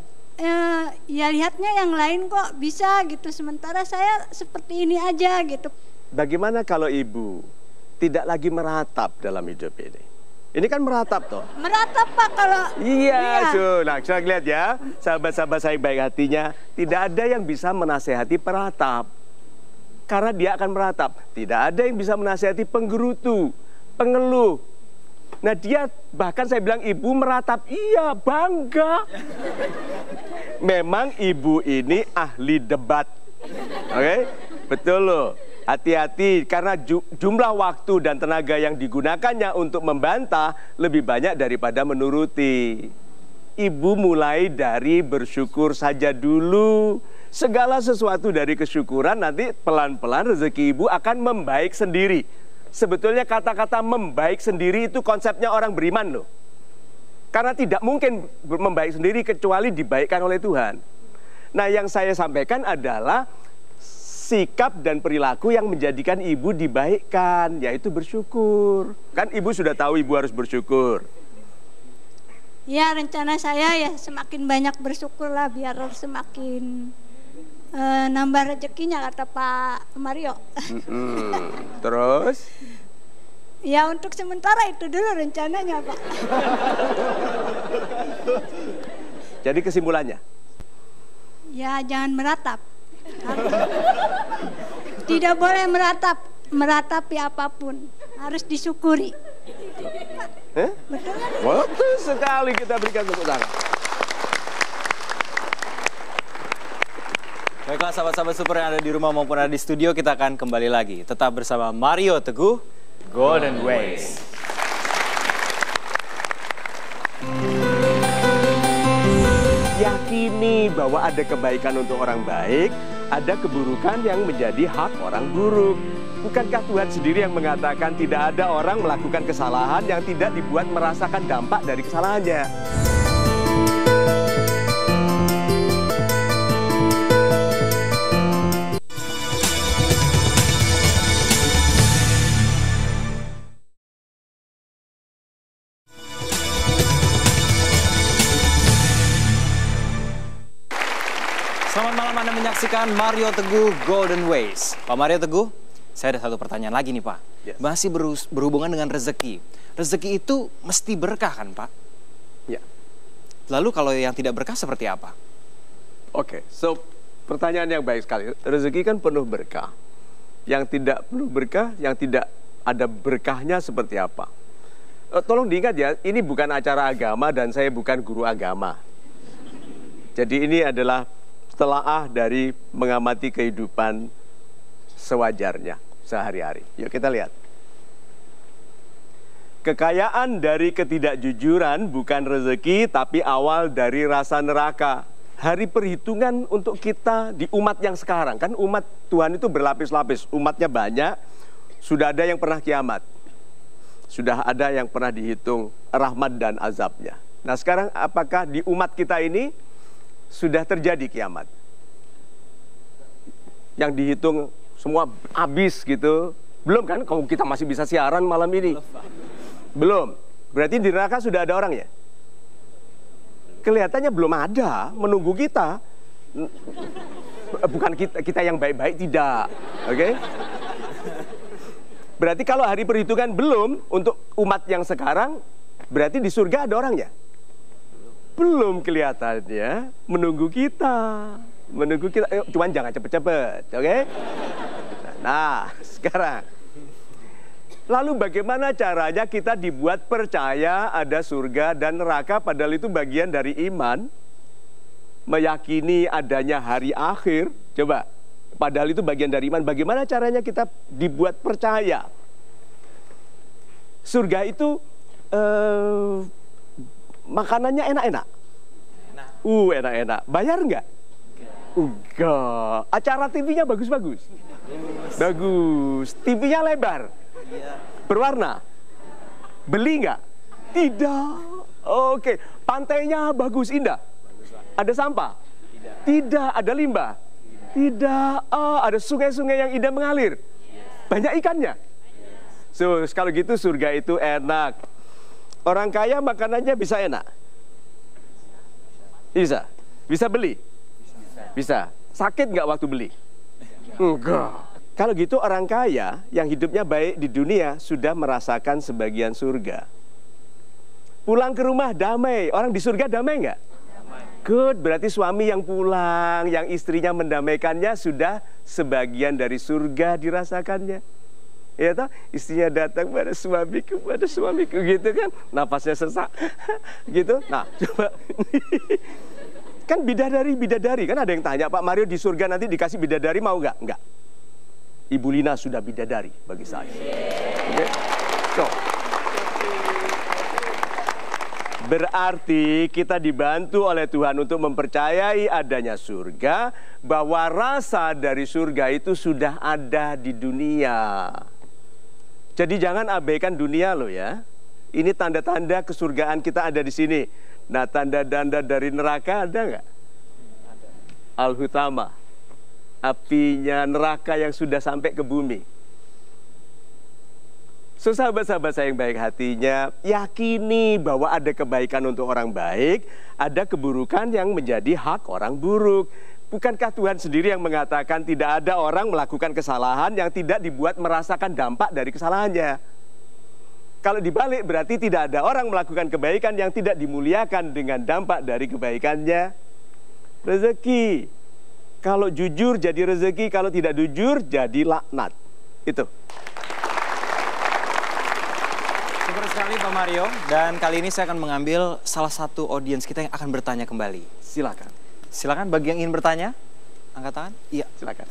ya lihatnya yang lain kok bisa gitu. Sementara saya seperti ini aja gitu. Bagaimana kalau ibu tidak lagi meratap dalam hidup ini? Ini kan meratap toh. Meratap Pak kalau. Iya. Nah, saya lihat ya, sahabat-sahabat saya baik hatinya, tidak ada yang bisa menasehati peratap. Karena dia akan meratap. Tidak ada yang bisa menasihati penggerutu, pengeluh. Nah dia, bahkan saya bilang ibu meratap, iya bangga. Memang ibu ini ahli debat. Oke? Betul loh. Hati-hati, karena jumlah waktu dan tenaga yang digunakannya untuk membantah lebih banyak daripada menuruti. Ibu mulai dari bersyukur saja dulu. Segala sesuatu dari kesyukuran nanti pelan-pelan rezeki ibu akan membaik sendiri. Sebetulnya kata-kata membaik sendiri itu konsepnya orang beriman loh. Karena tidak mungkin membaik sendiri kecuali dibaikkan oleh Tuhan. Nah yang saya sampaikan adalah sikap dan perilaku yang menjadikan ibu dibaikkan, yaitu bersyukur. Kan ibu sudah tahu ibu harus bersyukur. Ya rencana saya ya semakin banyak bersyukur lah biar semakin nambah rezekinya kata Pak Mario. Terus? Ya untuk sementara itu dulu rencananya Pak. Jadi kesimpulannya? Ya jangan meratap. Tidak boleh meratapi apapun. Harus disyukuri. Betul kan? Betul sekali, kita berikan tepuk tangan. Baiklah sahabat-sahabat super yang ada di rumah maupun ada di studio, kita akan kembali lagi. Tetap bersama Mario Teguh, Golden Ways. Yakini bahwa ada kebaikan untuk orang baik, ada keburukan yang menjadi hak orang buruk. Bukankah Tuhan sendiri yang mengatakan tidak ada orang melakukan kesalahan yang tidak dibuat merasakan dampak dari kesalahannya? Selamat malam, Anda menyaksikan Mario Teguh Golden Ways. Pak Mario Teguh, saya ada satu pertanyaan lagi nih Pak. Yes. Masih berhubungan dengan rezeki. Rezeki itu mesti berkah kan Pak? Ya. Lalu kalau yang tidak berkah seperti apa? Oke, so pertanyaan yang baik sekali. Rezeki kan penuh berkah. Yang tidak penuh berkah, yang tidak ada berkahnya seperti apa? Tolong diingat ya, ini bukan acara agama dan saya bukan guru agama. Jadi ini adalah telaah dari mengamati kehidupan sewajarnya sehari-hari. Yuk kita lihat. Kekayaan dari ketidakjujuran bukan rezeki, tapi awal dari rasa neraka. Hari perhitungan untuk kita di umat yang sekarang. Kan umat Tuhan itu berlapis-lapis. Umatnya banyak, sudah ada yang pernah kiamat. Sudah ada yang pernah dihitung rahmat dan azabnya. Nah sekarang apakah di umat kita ini sudah terjadi kiamat? Yang dihitung semua habis gitu. Belum kan? Kalau kita masih bisa siaran malam ini. Belum. Berarti di neraka sudah ada orang ya? Kelihatannya belum ada, menunggu kita. Bukan kita yang baik-baik, tidak. Oke? Berarti kalau hari perhitungan belum untuk umat yang sekarang, berarti di surga ada orangnya? Belum kelihatannya, menunggu kita. Menunggu kita, cuman jangan cepet-cepet, oke? Nah, sekarang. Lalu bagaimana caranya kita dibuat percaya ada surga dan neraka, padahal itu bagian dari iman? Meyakini adanya hari akhir, coba. Padahal itu bagian dari iman. Bagaimana caranya kita dibuat percaya? Surga itu makanannya enak-enak. Enak-enak. Bayar nggak? Enggak. Acara TV-nya bagus-bagus. Bagus. TV-nya lebar. Berwarna. Beli nggak? Tidak. Oke. Pantainya bagus, indah. Ada sampah? Tidak. Ada limbah? Tidak. Ada sungai-sungai yang indah mengalir? Banyak ikannya? So, kalau gitu surga itu enak. Orang kaya makanannya bisa enak? Bisa. Bisa beli? Bisa. Sakit nggak waktu beli? Enggak. Kalau gitu orang kaya yang hidupnya baik di dunia sudah merasakan sebagian surga. Pulang ke rumah damai. Orang di surga damai nggak? Good, berarti suami yang pulang, yang istrinya mendamaikannya sudah sebagian dari surga dirasakannya. Ya toh, istrinya datang pada suamiku gitu kan, nafasnya sesak gitu. Nah, coba kan bidadari kan ada yang tanya, Pak Mario di surga nanti dikasih bidadari mau nggak? Nggak. Ibu Lina sudah bidadari bagi saya. Okay? So, berarti kita dibantu oleh Tuhan untuk mempercayai adanya surga, bahwa rasa dari surga itu sudah ada di dunia. Jadi jangan abaikan dunia loh ya. Ini tanda-tanda kesurgaan kita ada di sini. Nah, tanda-tanda dari neraka ada nggak? Al-Hutama, apinya neraka yang sudah sampai ke bumi. So, sahabat-sahabat saya yang baik hatinya, yakini bahwa ada kebaikan untuk orang baik, ada keburukan yang menjadi hak orang buruk. Bukankah Tuhan sendiri yang mengatakan tidak ada orang melakukan kesalahan yang tidak dibuat merasakan dampak dari kesalahannya? Kalau dibalik berarti tidak ada orang melakukan kebaikan yang tidak dimuliakan dengan dampak dari kebaikannya. Rezeki. Kalau jujur jadi rezeki, kalau tidak jujur jadi laknat. Itu. Super sekali Pak Mario. Dan kali ini saya akan mengambil salah satu audiens kita yang akan bertanya kembali. Silakan. Silakan bagi yang ingin bertanya. Angkat tangan. Iya, silakan.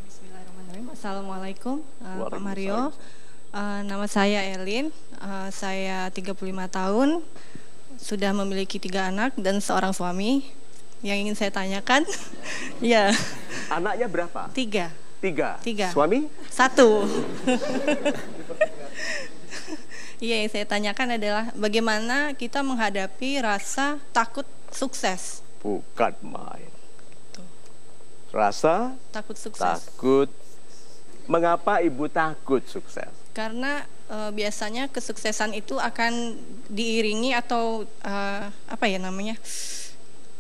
Bismillahirrahmanirrahim. Assalamualaikum Pak Mario. Nama saya Elin. Saya 35 tahun. Sudah memiliki 3 anak dan seorang suami. Yang ingin saya tanyakan, ya. Anaknya berapa? 3. 3. Suami? 1. Iya, yang saya tanyakan adalah bagaimana kita menghadapi rasa takut sukses. Bukan main. Rasa takut sukses. Takut. Mengapa ibu takut sukses? Karena biasanya kesuksesan itu akan diiringi atau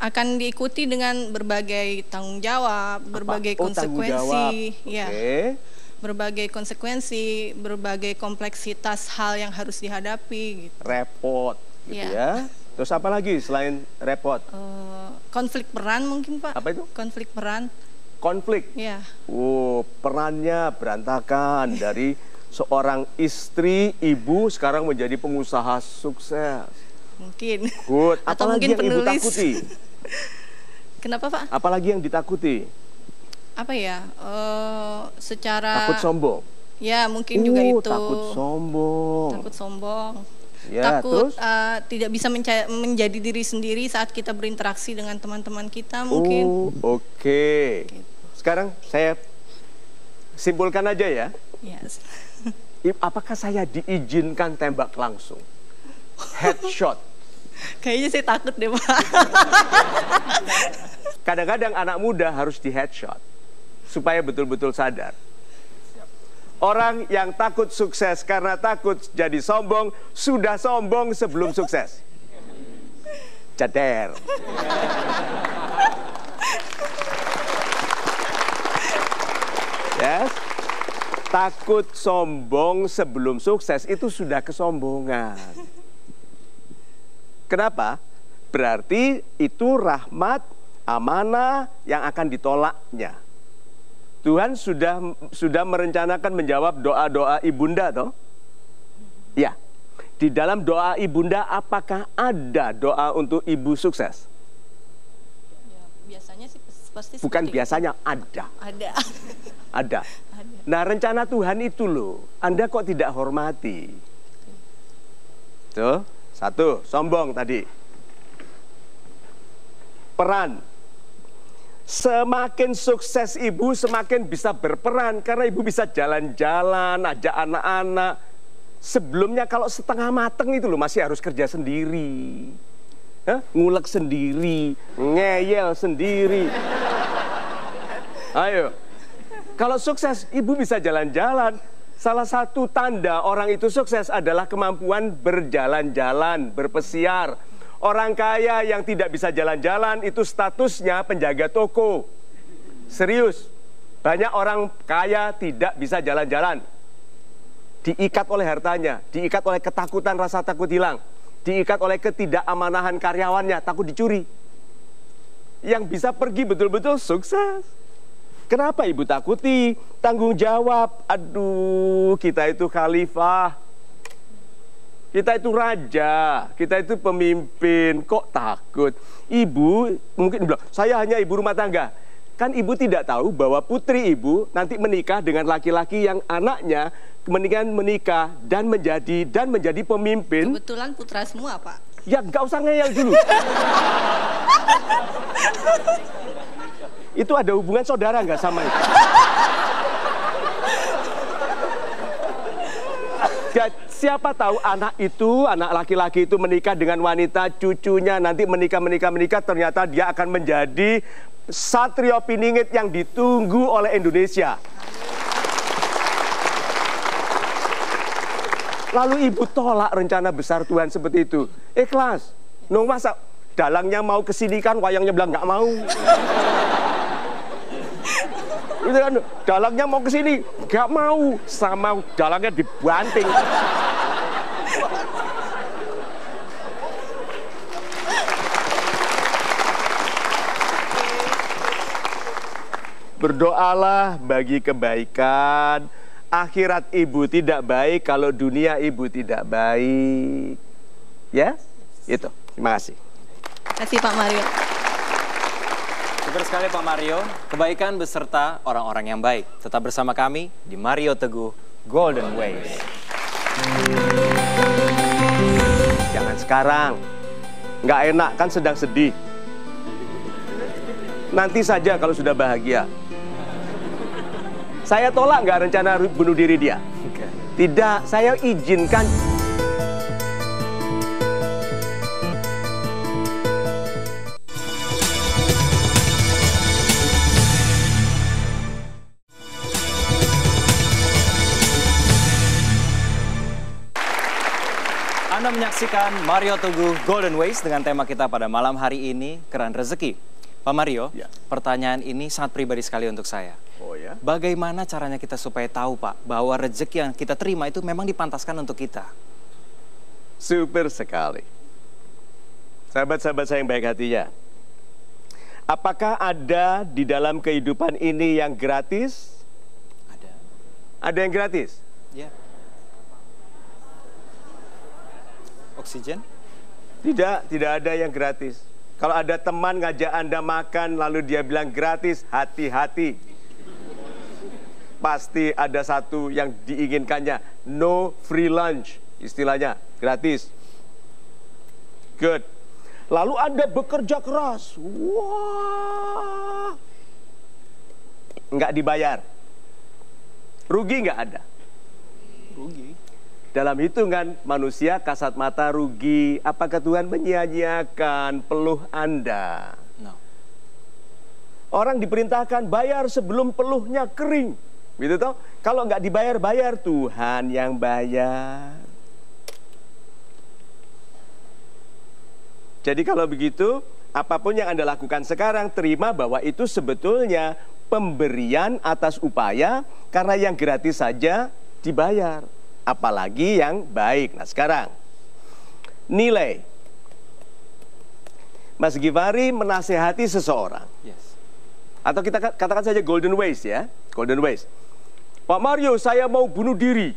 akan diikuti dengan berbagai tanggung jawab, berbagai konsekuensi, ya, berbagai konsekuensi, berbagai kompleksitas hal yang harus dihadapi. Gitu. Repot, gitu ya. Terus apa lagi selain repot? Konflik peran mungkin Pak. Apa itu? Konflik peran. Konflik? Ya. Perannya berantakan dari Seorang istri, ibu sekarang menjadi pengusaha sukses. Mungkin. Good. Atau Apalagi mungkin yang ibu penulis. takuti? Kenapa Pak? Apalagi yang ditakuti? Apa ya? Secara Takut sombong. Ya mungkin juga itu. Takut sombong. Takut sombong. Ya, Takut terus? tidak bisa menjadi diri sendiri saat kita berinteraksi dengan teman-teman kita mungkin. Oke. Sekarang saya simpulkan aja ya. Yes. Apakah saya diizinkan tembak langsung? Headshot. Kayaknya saya takut deh Pak. Kadang-kadang anak muda harus di headshot supaya betul-betul sadar. Orang yang takut sukses karena takut jadi sombong, sudah sombong sebelum sukses. Ceder. Yes. Takut sombong sebelum sukses itu sudah kesombongan. Kenapa? Berarti itu rahmat, amanah yang akan ditolaknya. Tuhan sudah merencanakan menjawab doa-doa ibunda toh? Ya. Di dalam doa ibunda apakah ada doa untuk ibu sukses? Ya, biasanya sih pasti Bukan biasanya, ada. Ada. Nah, rencana Tuhan itu loh. Anda kok tidak hormati? Tuh, satu, sombong tadi. Peran. Semakin sukses ibu, semakin bisa berperan. Karena ibu bisa jalan-jalan, ajak anak-anak. Sebelumnya kalau setengah mateng itu loh, masih harus kerja sendiri. Ngulek sendiri, ngeyel sendiri. Ayo. Kalau sukses, ibu bisa jalan-jalan. Salah satu tanda orang itu sukses adalah kemampuan berjalan-jalan, berpesiar. Orang kaya yang tidak bisa jalan-jalan itu statusnya penjaga toko. Serius. Banyak orang kaya tidak bisa jalan-jalan. Diikat oleh hartanya, diikat oleh ketakutan, rasa takut hilang, diikat oleh ketidakamaнаhan karyawannya, takut dicuri. Yang bisa pergi betul-betul sukses. Kenapa ibu takuti? Tanggung jawab. Aduh, kita itu khalifah. Kita itu raja, kita itu pemimpin, kok takut? Ibu mungkin bilang, saya hanya ibu rumah tangga. Kan ibu tidak tahu bahwa putri ibu nanti menikah dengan laki-laki yang anaknya menikah dan menjadi pemimpin. Kebetulan putra semua Pak. Ya nggak usah ngeyel dulu. Itu ada hubungan saudara nggak sama itu? Siapa tahu anak laki-laki itu menikah dengan wanita, cucunya nanti menikah, ternyata dia akan menjadi Satrio Piningit yang ditunggu oleh Indonesia. Lalu ibu tolak rencana besar Tuhan seperti itu. Ikhlas. Nung masa dalangnya mau kesini kan, wayangnya bilang nggak mau. Itu kan, dalangnya mau kesini, nggak mau, sama dalangnya dibanting. Berdoalah bagi kebaikan. Akhirat ibu tidak baik kalau dunia ibu tidak baik. Ya, itu. Terima kasih. Terima kasih Pak Mario. Super sekali Pak Mario, kebaikan beserta orang-orang yang baik. Tetap bersama kami di Mario Teguh Golden Ways. Jangan sekarang, nggak enak kan, sedang sedih. Nanti saja kalau sudah bahagia. Saya tolak nggak rencana bunuh diri dia? Tidak, saya izinkan. Anda menyaksikan Mario Teguh Golden Ways dengan tema kita pada malam hari ini, keran rezeki. Pak Mario, ya. Pertanyaan ini sangat pribadi sekali untuk saya. Oh ya? Bagaimana caranya kita supaya tahu Pak, bahwa rezeki yang kita terima itu memang dipantaskan untuk kita? Super sekali. Sahabat-sahabat saya yang baik hatinya. Apakah ada di dalam kehidupan ini yang gratis? Ada. Ada yang gratis? Ya. Oksigen? Tidak ada yang gratis. Kalau ada teman ngajak Anda makan lalu dia bilang gratis, hati-hati. Pasti ada satu yang diinginkannya, no free lunch, istilahnya gratis. Good. Lalu Anda bekerja keras, wah, nggak dibayar. Rugi nggak ada? Rugi. Dalam hitungan manusia kasat mata rugi. Apakah Tuhan menyia-nyiakan peluh Anda? No. Orang diperintahkan bayar sebelum peluhnya kering, gitu toh? Kalau nggak dibayar, bayar Tuhan yang bayar. Jadi kalau begitu, apapun yang Anda lakukan sekarang, terima bahwa itu sebetulnya pemberian atas upaya, karena yang gratis saja dibayar. Apalagi yang baik. Nah sekarang, nilai. Mas Givari menasehati seseorang. Yes. Atau kita katakan saja golden ways ya. Golden ways. Pak Mario, saya mau bunuh diri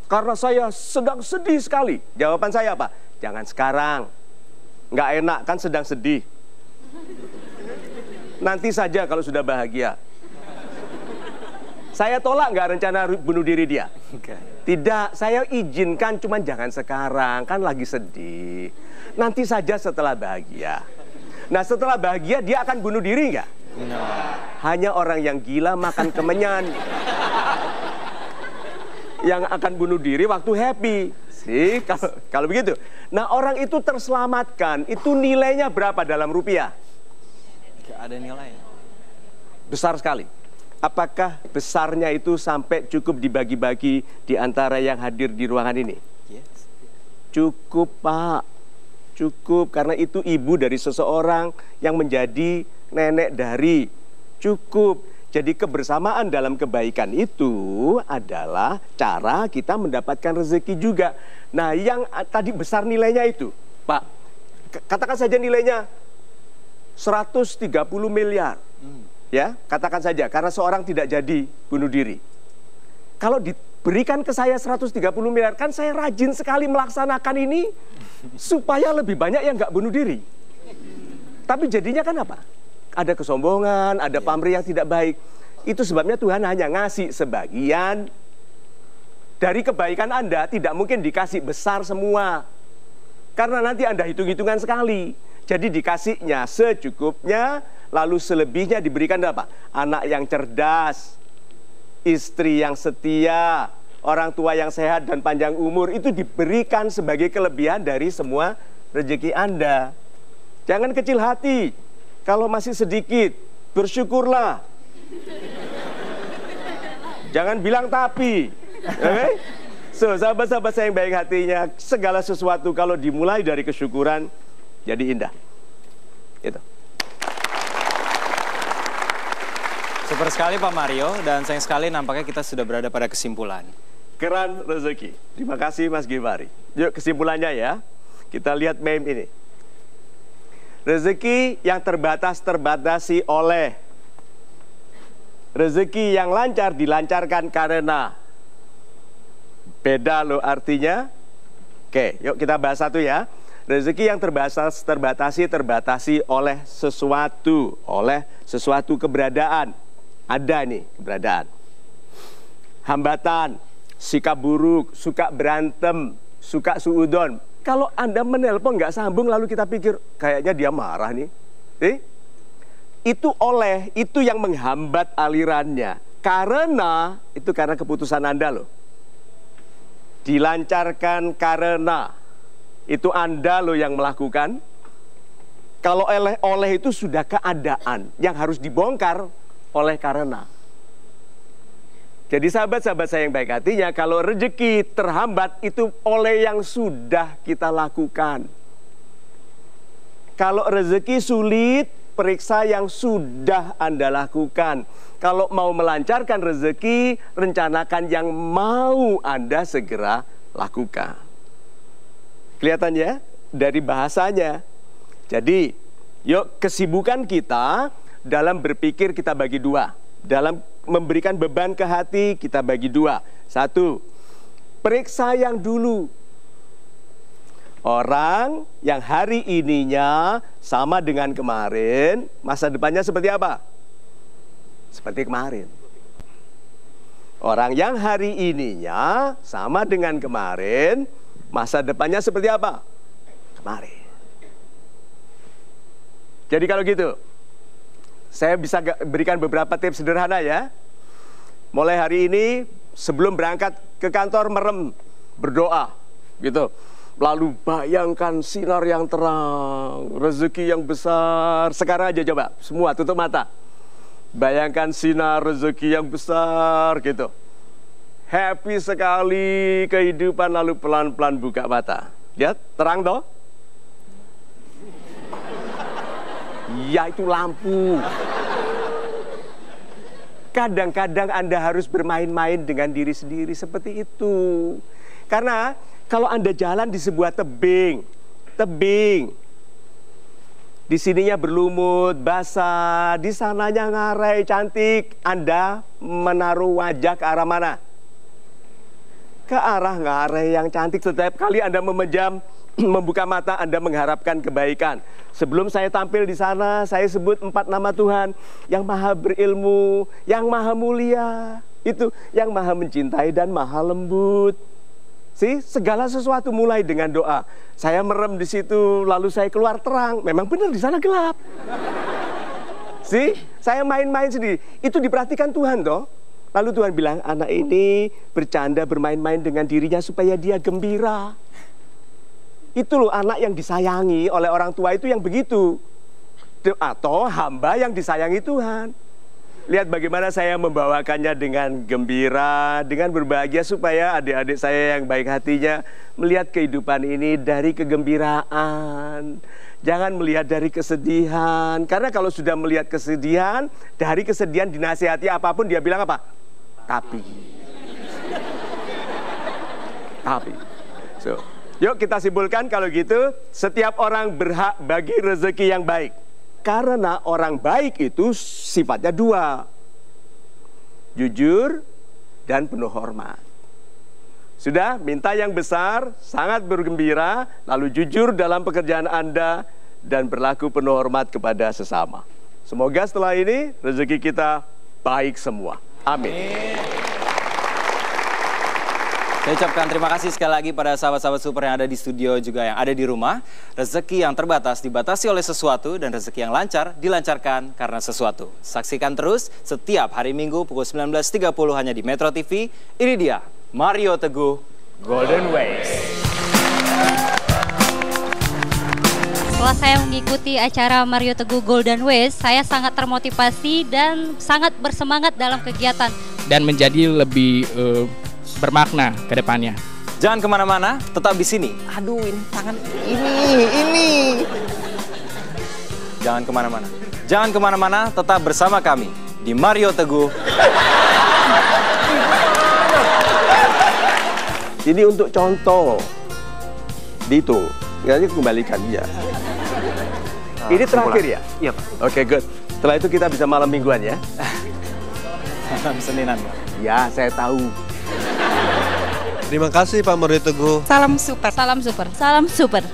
karena saya sedang sedih sekali. Jawaban saya apa? Jangan sekarang. Nggak enak kan sedang sedih. Nanti saja kalau sudah bahagia. Saya tolak nggak rencana bunuh diri dia? Tidak, saya izinkan, cuman jangan sekarang, kan lagi sedih. Nanti saja setelah bahagia. Nah setelah bahagia dia akan bunuh diri nggak? Hanya orang yang gila makan kemenyan yang akan bunuh diri waktu happy. Sih, kalau begitu. Nah orang itu terselamatkan, itu nilainya berapa dalam rupiah? Gak ada nilai. Besar sekali. Apakah besarnya itu sampai cukup dibagi-bagi di antara yang hadir di ruangan ini? Yes. Cukup Pak, cukup, karena itu ibu dari seseorang yang menjadi nenek dari. Cukup. Jadi kebersamaan dalam kebaikan itu adalah cara kita mendapatkan rezeki juga. Nah yang tadi besar nilainya itu, Pak, katakan saja nilainya 130 miliar. Ya, katakan saja, karena seorang tidak jadi bunuh diri. Kalau diberikan ke saya 130 miliar, kan saya rajin sekali melaksanakan ini supaya lebih banyak yang nggak bunuh diri. Tapi jadinya kan apa? Ada kesombongan, ada pamrih yang tidak baik. Itu sebabnya Tuhan hanya ngasih sebagian dari kebaikan Anda, tidak mungkin dikasih besar semua. Karena nanti Anda hitung-hitungan sekali. Jadi dikasihnya secukupnya, lalu selebihnya diberikan apa? Anak yang cerdas, istri yang setia, orang tua yang sehat dan panjang umur, itu diberikan sebagai kelebihan dari semua rezeki Anda. Jangan kecil hati. Kalau masih sedikit, bersyukurlah. Jangan bilang tapi. Okay? So, sahabat-sahabat saya yang baik hatinya, segala sesuatu kalau dimulai dari kesyukuran, jadi indah. Itu. Super sekali Pak Mario, dan sayang sekali nampaknya kita sudah berada pada kesimpulan. Keran rezeki. Terima kasih Mas Givari. Yuk kesimpulannya ya. Kita lihat meme ini. Rezeki yang terbatas terbatasi oleh. Rezeki yang lancar dilancarkan karena. Beda loh artinya. Oke, yuk kita bahas satu ya. Rezeki yang terbatasi oleh sesuatu keberadaan. Ada nih keberadaan. Hambatan, sikap buruk, suka berantem, suka suudon. Kalau Anda menelpon nggak sambung lalu kita pikir kayaknya dia marah nih. Itu yang menghambat alirannya. Karena keputusan Anda loh. Dilancarkan karena itu Anda loh yang melakukan. Kalau oleh itu sudah keadaan yang harus dibongkar oleh karena. Jadi sahabat-sahabat saya yang baik hatinya, kalau rezeki terhambat itu oleh yang sudah kita lakukan. Kalau rezeki sulit, periksa yang sudah Anda lakukan. Kalau mau melancarkan rezeki, rencanakan yang mau Anda segera lakukan. Kelihatan ya dari bahasanya. Jadi, yuk kesibukan kita dalam berpikir kita bagi dua. Dalam memberikan beban ke hati kita bagi dua. Satu, periksa yang dulu. Orang yang hari ininya sama dengan kemarin, masa depannya seperti apa? Seperti kemarin. Orang yang hari ininya sama dengan kemarin, masa depannya seperti apa? Kemarin. Jadi kalau gitu, saya bisa berikan beberapa tips sederhana ya. Mulai hari ini, sebelum berangkat ke kantor, merem, berdoa, gitu. Lalu bayangkan sinar yang terang, rezeki yang besar. Sekarang aja coba, semua tutup mata. Bayangkan sinar rezeki yang besar, gitu. Happy sekali kehidupan, lalu pelan-pelan buka mata. Lihat, terang toh? Ya, itu lampu. Kadang-kadang Anda harus bermain-main dengan diri sendiri seperti itu. Karena kalau Anda jalan di sebuah tebing, di sininya berlumut, basah, di sananya ngarai, cantik. Anda menaruh wajah ke arah mana? Ke arah ngarai yang cantik. Setiap kali Anda memejam, membuka mata, Anda mengharapkan kebaikan. Sebelum saya tampil di sana, saya sebut 4 nama Tuhan yang maha berilmu, yang maha mulia, itu yang maha mencintai dan maha lembut. Segala sesuatu mulai dengan doa. Saya merem di situ, lalu saya keluar terang. Memang benar di sana gelap. Saya main-main sendiri. Itu diperhatikan Tuhan toh. Lalu Tuhan bilang, anak ini bercanda bermain-main dengan dirinya supaya dia gembira. Itu loh anak yang disayangi oleh orang tua itu yang begitu. Atau hamba yang disayangi Tuhan. Lihat bagaimana saya membawakannya dengan gembira, dengan berbahagia supaya adik-adik saya yang baik hatinya melihat kehidupan ini dari kegembiraan. Jangan melihat dari kesedihan. Karena kalau sudah melihat kesedihan, dari kesedihan dinasihati apapun dia bilang apa? Tapi. Yuk kita simpulkan kalau gitu, setiap orang berhak bagi rezeki yang baik. Karena orang baik itu sifatnya 2. Jujur dan penuh hormat. Sudah, minta yang besar, sangat bergembira, lalu jujur dalam pekerjaan Anda, dan berlaku penuh hormat kepada sesama. Semoga setelah ini rezeki kita baik semua. Amin. Saya ucapkan terima kasih sekali lagi pada sahabat-sahabat super yang ada di studio juga yang ada di rumah. Rezeki yang terbatas dibatasi oleh sesuatu dan rezeki yang lancar dilancarkan karena sesuatu. Saksikan terus setiap hari Minggu pukul 19.30 hanya di Metro TV. Ini dia Mario Teguh Golden Ways. Setelah saya mengikuti acara Mario Teguh Golden Ways, saya sangat termotivasi dan sangat bersemangat dalam kegiatan. Dan menjadi lebih bermakna ke depannya. Jangan kemana-mana, tetap di sini. Aduh, ini tangan ini. Jangan kemana-mana. Jangan kemana-mana, tetap bersama kami di Mario Teguh. Ini untuk contoh. Dihitung. Nanti kembalikan dia. Ini terakhir ya? Iya, Pak. Oke, good. Setelah itu kita bisa malam mingguan ya? Malam Seninan, Pak. Ya, saya tahu. Terima kasih Pak Mario Teguh. Salam super. Salam super. Salam super.